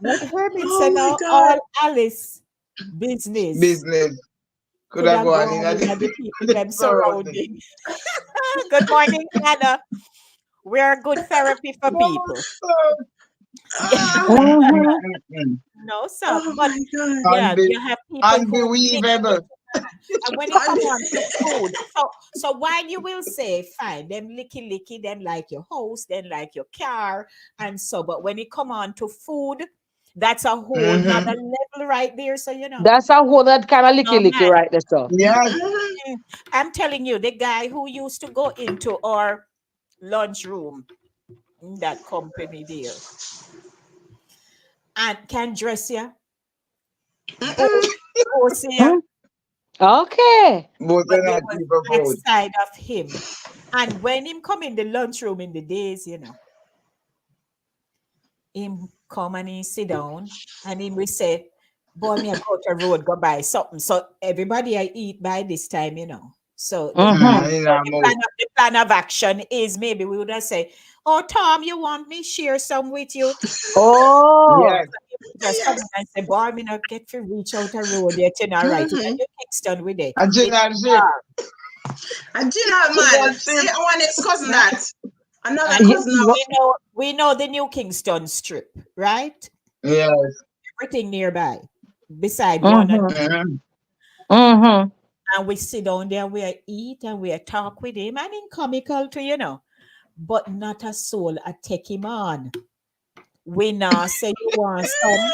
But Hermit Oh said, my now God. all Alice business Business. Could could have have gone in gone in at the people the them surrounding. surrounding. Good morning, Anna. We're good therapy for people. Ah, Mhm. No, sir. oh But my God. yeah, you have people who dig Unbelievable. into and when it come on to food, so while you will say, fine, them licky licky, them like your house, then like your car, and so, but when it come on to food, that's a whole nother level right there. So That's a whole that kind of no licky licky man. right there, so. Yes. Mm. I'm telling you, the guy who used to go into our lunchroom in that company there and can dress you, oh, see ya, Mm. Okay. Most but of there that was people that food. side of him. And when him come in the lunchroom in the days, him come and he sit down and him we say, boy, me I go to road, go buy something. So everybody I eat by this time. So the Mm-hmm. In so a mood. the plan of action is maybe we would have say, oh Tom, you want me share some with you? Oh. Yes. Just come in and say, boy, me not get to reach out a road yet, right? Mhm. You Kingston with it. A gin It's and ship. far. And Gina, Gin man, and see, ship. I want ex cousin that. Another And cousin of we know the new Kingston strip, right? Yes. Everything nearby, beside one and Mm-hmm. Mhm. Mm-hmm. and we sit down there, we eat and we talk with him, and in comical too, but not a soul a take him on. We now say you want some,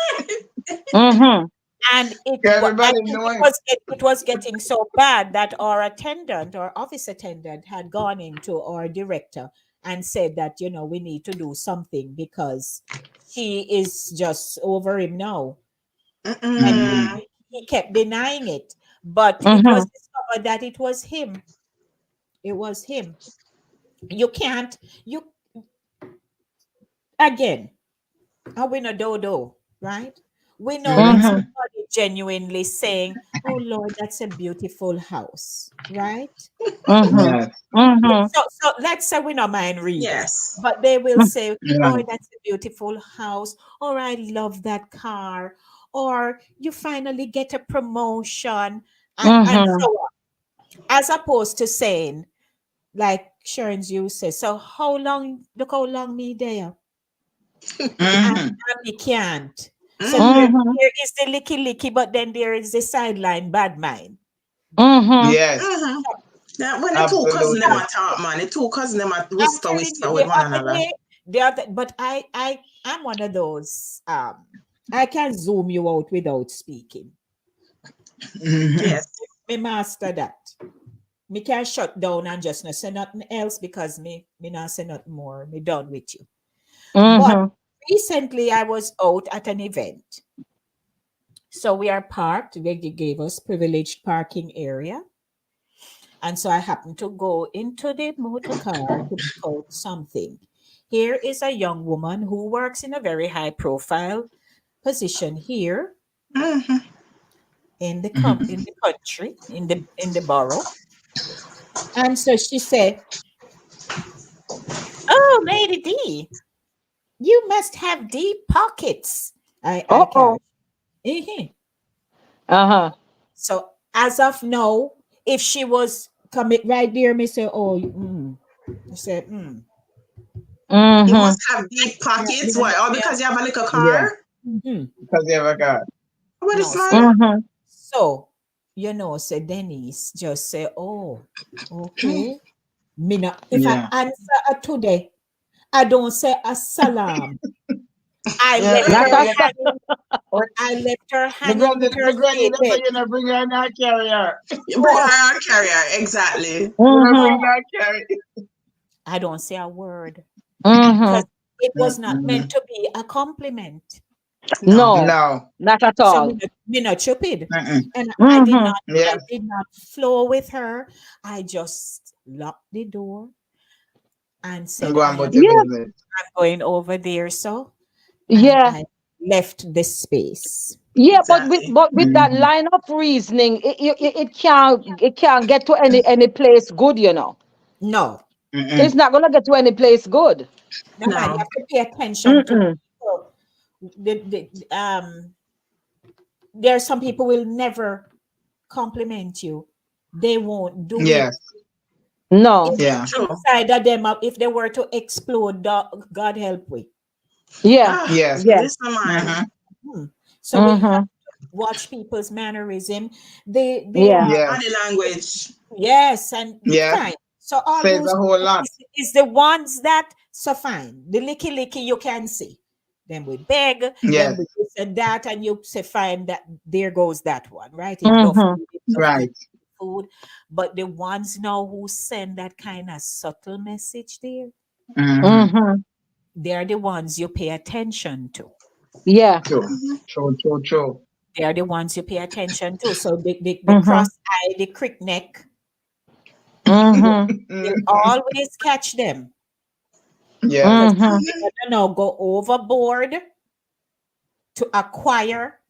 Mm-hmm. and I Everybody think know it. it was getting so bad that our attendant or office attendant had gone into our director and said that we need to do something because she is just over him now. And Mm-mm. he kept denying it. But it Mm-hmm. was discovered that it was him. It was him. You can't, you again, a winner dodo, right? We know when Mm-hmm. Mhm. somebody genuinely saying, oh Lord, that's a beautiful house, right? Mm-hmm. Yes. Mm-hmm. So let's say we don't mind reading, Yes. but they will say, Yeah. boy, that's a beautiful house, or I love that car, or you finally get a promotion, and Mm-hmm. so on. As opposed to saying, like Sharon's you say, so look how long me there, and, Mhm. and me can't. So Mm-hmm. Mm-hmm. there is the licky licky, but then there is the sideline bad mind. Mm-hmm. Yes. Mm-hmm. Now, when the two cousins them Absolutely. are talk, man, the two cousins them are I'm whisper, telling you, whisper with the one other another. day, but I'm one of those. I can zoom you out without speaking. Mhm. Yes. Me master that. Me can shut down and just not say nothing else because me not say nothing more. Me done with you. But Mm-hmm. recently I was out at an event. So we are parked. They gave us privileged parking area. And so I happened to go into the motor car to pick out something. Here is a young woman who works in a very high profile position here Mm-hmm. in the country, in the borough. And so she said, oh, Lady D, you must have deep pockets. I Uh-oh. carry. Mhm. Uh-huh. So as of now, if she was coming right there, me say, oh, I said, You Mm-hmm. must have deep yeah, pockets. yeah, Why? All yeah. because you have a little Yeah. car? Mhm. Because they have a car. What is No, man? Mm-hmm. so, say Denise just say, oh, okay. Me not, if I answer her today, I don't say a salam. I left Not her a sa- hanging. I left her My hanging granny, with her my granny, that's why statement. you not bring her in our carrier. You bring her on carrier, exactly. You not bring Mhm. her carrier. I don't say a word because Mhm. it was not meant Mm-mm. to be a compliment. No. No, No. not at So all. me not stupid, Mm-mm. and Mhm. I Yes. did not flow with her. I just locked the door and And said, go on I am about your Yeah, business. going over there, so, and yeah. I left the space. Yeah, Exactly. but with that Mm-hmm. line of reasoning, it can't get to any place good, you know. No, It's Mm-mm. not gonna get to any place good. no, man, you No. have to pay attention to Mm-mm. people. There are some people will never compliment you. They won't do it. Yes. No. If Yeah. True. inside of them, if they were to explode, God help we. Yeah. Ah, Yes. Yeah. listen, man. Mm-hmm. Hmm. So we have Mm-hmm. to watch people's mannerism. They Yeah. The are, body Yes. language. yes, and Yes. fine. So all Says those a whole lot. is the ones that, so fine. The licky licky you can see. Then we beg, then Yes. we this and that, and you say fine, that there goes that one, right? It no Mm-hmm. food, it no eat Right. food. But the ones now who send that kind of subtle message there, Mm-hmm. Mm-hmm. they're the ones you pay attention to. Yeah. True. Mhm. True. True. True. They're the ones you pay attention to. So the Mm-hmm. cross eye, the crick neck, Mm-hmm. you'll Mm-hmm. always catch them Yes. because Mm-hmm. they're gonna now go overboard to acquire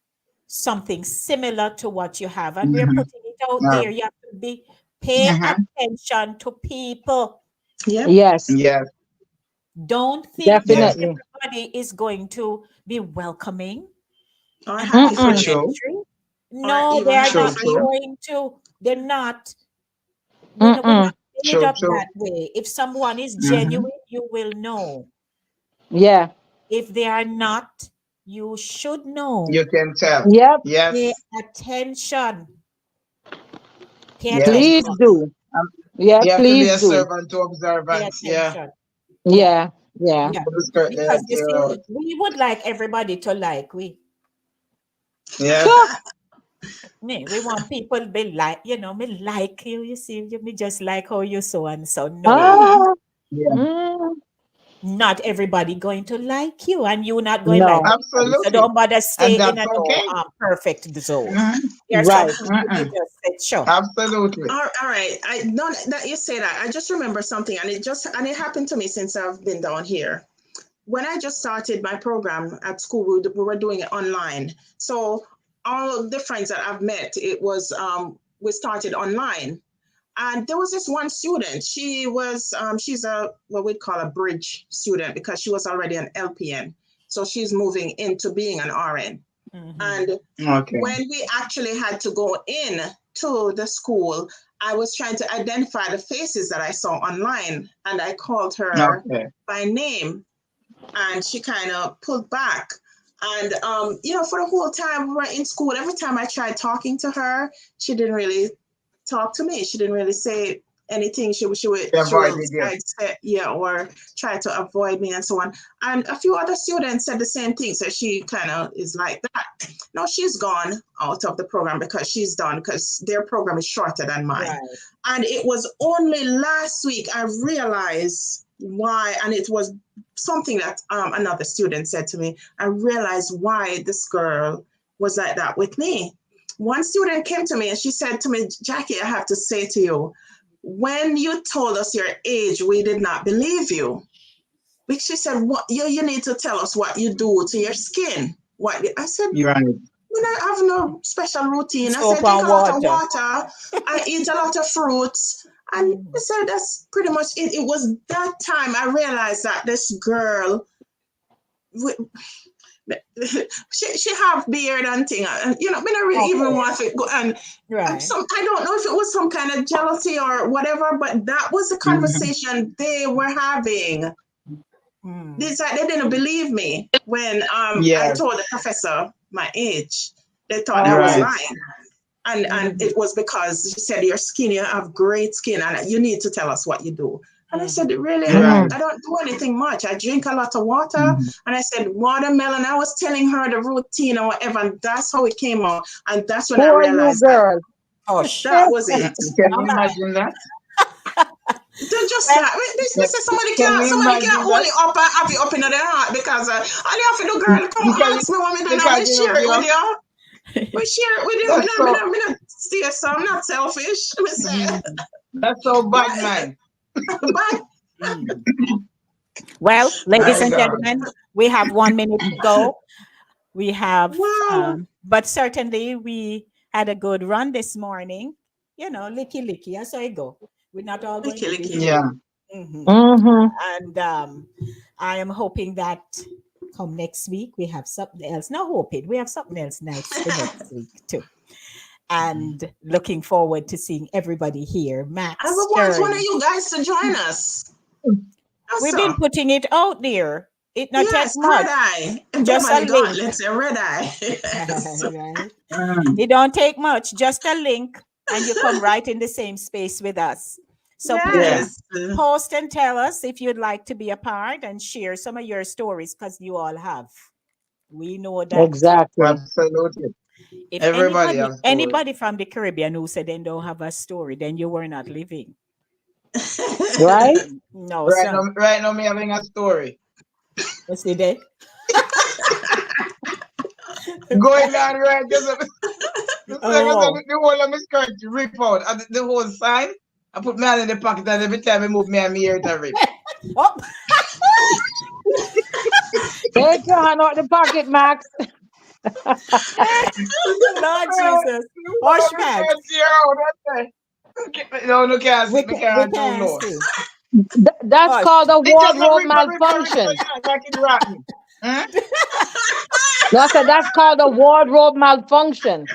something similar to what you have. And we're Mm-hmm. putting it out there. You have to be pay Mm-hmm. attention to people. Yep. Yes. Yes. Don't think that Yes. Definitely. everybody is going to be welcoming Or and happy for Mm-mm. them. True. complimentary. Or No, they even are happy True. not for you. True. going to. They're not. We're Mm-mm. not made True. up True. that way. If someone is Mm-hmm. genuine, you will know. Yeah. If they are not, you should know. You can tell. Yep. Pay Yes. attention. Pay Yes. Please attention. do. Um, Yeah, you have to be please a do. servant to Pay observance. Yeah. attention. Yeah, Yeah. Yeah. yeah. Put the skirt there Because and you tear see, out. we would like everybody to like we. Yes. We want people to be like, me like you. You see, me just like how you so and so. No, Mhm. Ah. Yeah. Mm. not everybody going to like you, and you not going to like No. everybody. So Absolutely. don't bother stay And in that's a no okay. perfect zone. Mm-hmm. There are some Right. people you Mm-mm. just said, sure. Absolutely. All right. I know that you say that. I just remember something, and it happened to me since I've been down here. When I just started my program at school, we were doing it online. So all the friends that I've met, it was we started online. And there was this one student. She's a what we'd call a bridge student because she was already an LPN. So she's moving into being an RN. Mhm. And Okay. when we actually had to go in to the school, I was trying to identify the faces that I saw online, and I called her Okay. by name, and she kind of pulled back. And for the whole time we were in school, every time I tried talking to her, she didn't really talk to me. She didn't really say anything. They She will avoided you. sidestep, yeah, or try to avoid me and so on. And a few other students said the same thing. So she kind of is like that. No, she's gone out of the program because she's done because their program is shorter than mine. Right. And it was only last week I realized why, and it was something that another student said to me. I realized why this girl was like that with me. One student came to me and she said to me, Jackie, I have to say to you, when you told us your age, we did not believe you. Because she said, "What you need to tell us what you do to your skin." What I said, You're right. I have no special routine. I Soap said, drink and a lot of water. water. I eat a lot of fruits. And I said, that's pretty much it. It was that time I realized that this girl, she have beard and thing. And, me not really even Okay. want to go. And Right. I don't know if it was some kind of jealousy or whatever, but that was the Mm-hmm. conversation they were having. Mm. They said they didn't believe me when I Yes. told the professor my age. They thought I All was Right. right. lying. And it was because she said, your skin, you have great skin, and you need to tell us what you do. And I said, really, Right. I don't do anything much. I drink a lot of water. And I said, watermelon. I was telling her the routine and whatever, and that's how it came out. And that's when Who I are you, realized girl? that was it. Can you imagine that? Just that. This is somebody Can you can imagine hold that? it up and have it up in their heart because all you have to do, girl, come ask me what me do now. Because We you share it know, with you. We share it with you. That's so, Me not stay so. I'm not selfish. We say, that's so bad, man. but Well, ladies My and God. gentlemen, we have 1 minute to go. We have, wow. but certainly we had a good run this morning. You know, licky licky. That's how it go. We're not all going Licky, to be licky. Yeah. Mhm. Mm-hmm. And I am hoping that come next week we have something else. Not hoping, we have something else nice for next week too. And looking forward to seeing everybody here. I Max, would want one of Sharon. you guys to join us. We've been So, putting it out there. It not take yes, much. red eye. Just a Beverly got, link. let's say red eye. Yes. Right? Mm. It don't take much. Just a link, and you come right in the same space with us. So please Yes. post and tell us if you'd like to be a part and share some of your stories because you all have. We know that. Exactly. Absolutely. If Everybody has stories. anybody from the Caribbean who said they don't have a story, then you were not living. Right? No, Right sir. now, right now, me having a story. What's the day? Going on right. The Oh. whole of my skirt rip out. And the whole sign. I put my hand in the pocket, and every time I move me and my ear to rip. Oh. Take your hand out the pocket, Max. Lord Jesus. Hush, Max. No, no, can't see. We Me can't can't too low. see. That's Hush. called a It just a wardrobe rip, malfunction. like it's rotten. Huh? No, I said that's called a wardrobe malfunction.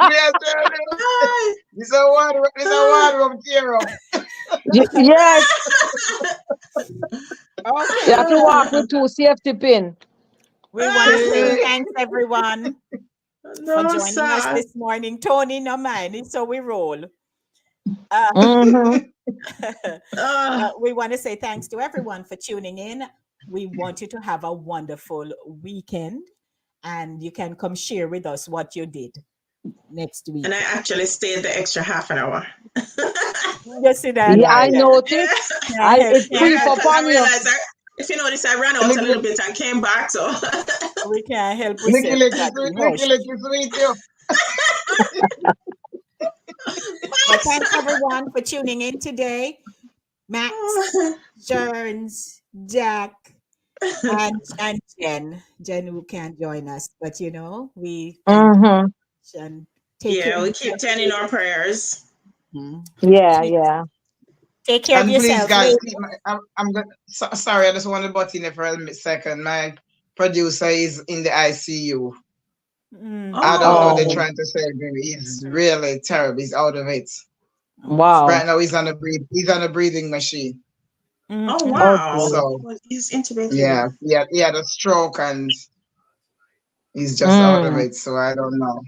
Yes, it's a wardrobe tear up. Yes, Okay. you have to walk with 2 safety pin. We want to say thanks, everyone, for No, joining us sir. this morning. Tony, no mind. It's so we roll. Mm-hmm. We want to say thanks to everyone for tuning in. We want you to have a wonderful weekend, and you can come share with us what you did next week. And I actually stayed the extra half an hour. You see that? Yeah, I Right. noticed. Yeah, It creep Because upon I you. realized, if you notice, I ran out a little bit and came back. So we can't help with Licky, licky, that. sweet, Hush. licky, licky, sweet, you. But thanks everyone for tuning in today. Max, Jones, Jack, and Jen who can't join us, but you know we Mm-hmm. and take care. yeah, we keep Jen in our prayers. Yeah, yeah. Take care of And please, yourself. guys, ladies. I'm going. Sorry, I just want to butt in there for a second. My producer is in the ICU. I don't know. They're Oh. trying to say he's really terrible. He's out of it Wow. right now. He's on a breathing machine. Oh wow! So He's intubated. yeah, he had a stroke and he's just out of it. So I don't know.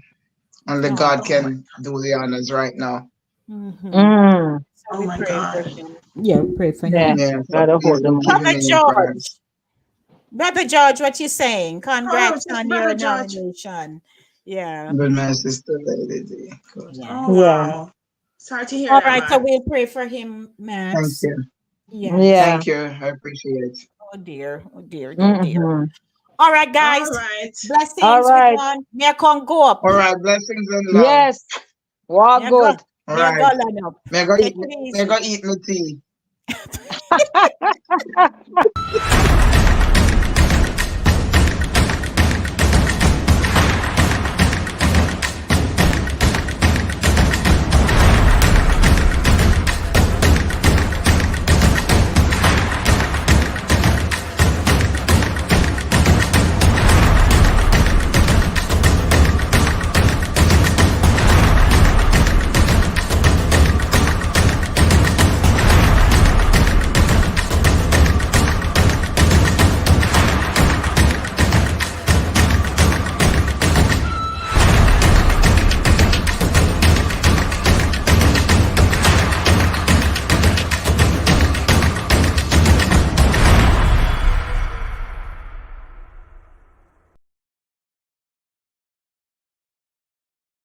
Only God can do the honors right now. Mm. So Oh we my pray God. for him. Yeah, we pray for Yeah. him. Yeah, so Gotta please hold them. do keep Brother him in George. prayers. Brother George, what you saying? Congrats just on Brother your George. nomination. Yeah. Good my sister, Lady D. Good. Yeah. Oh Yeah. wow! Sorry to hear All that, right, so man. we'll pray for him, Thank Max. you. Yeah. Yeah. Thank you. I appreciate it. Oh dear. Oh dear. Dear. Mm-hmm. All right, guys. All right. Blessings. All right. May I come go up? All right, blessings and love. Yes. Walk May I good. go? All May I right. go line up? May I go Take eat, it may I easy. go eat my tea.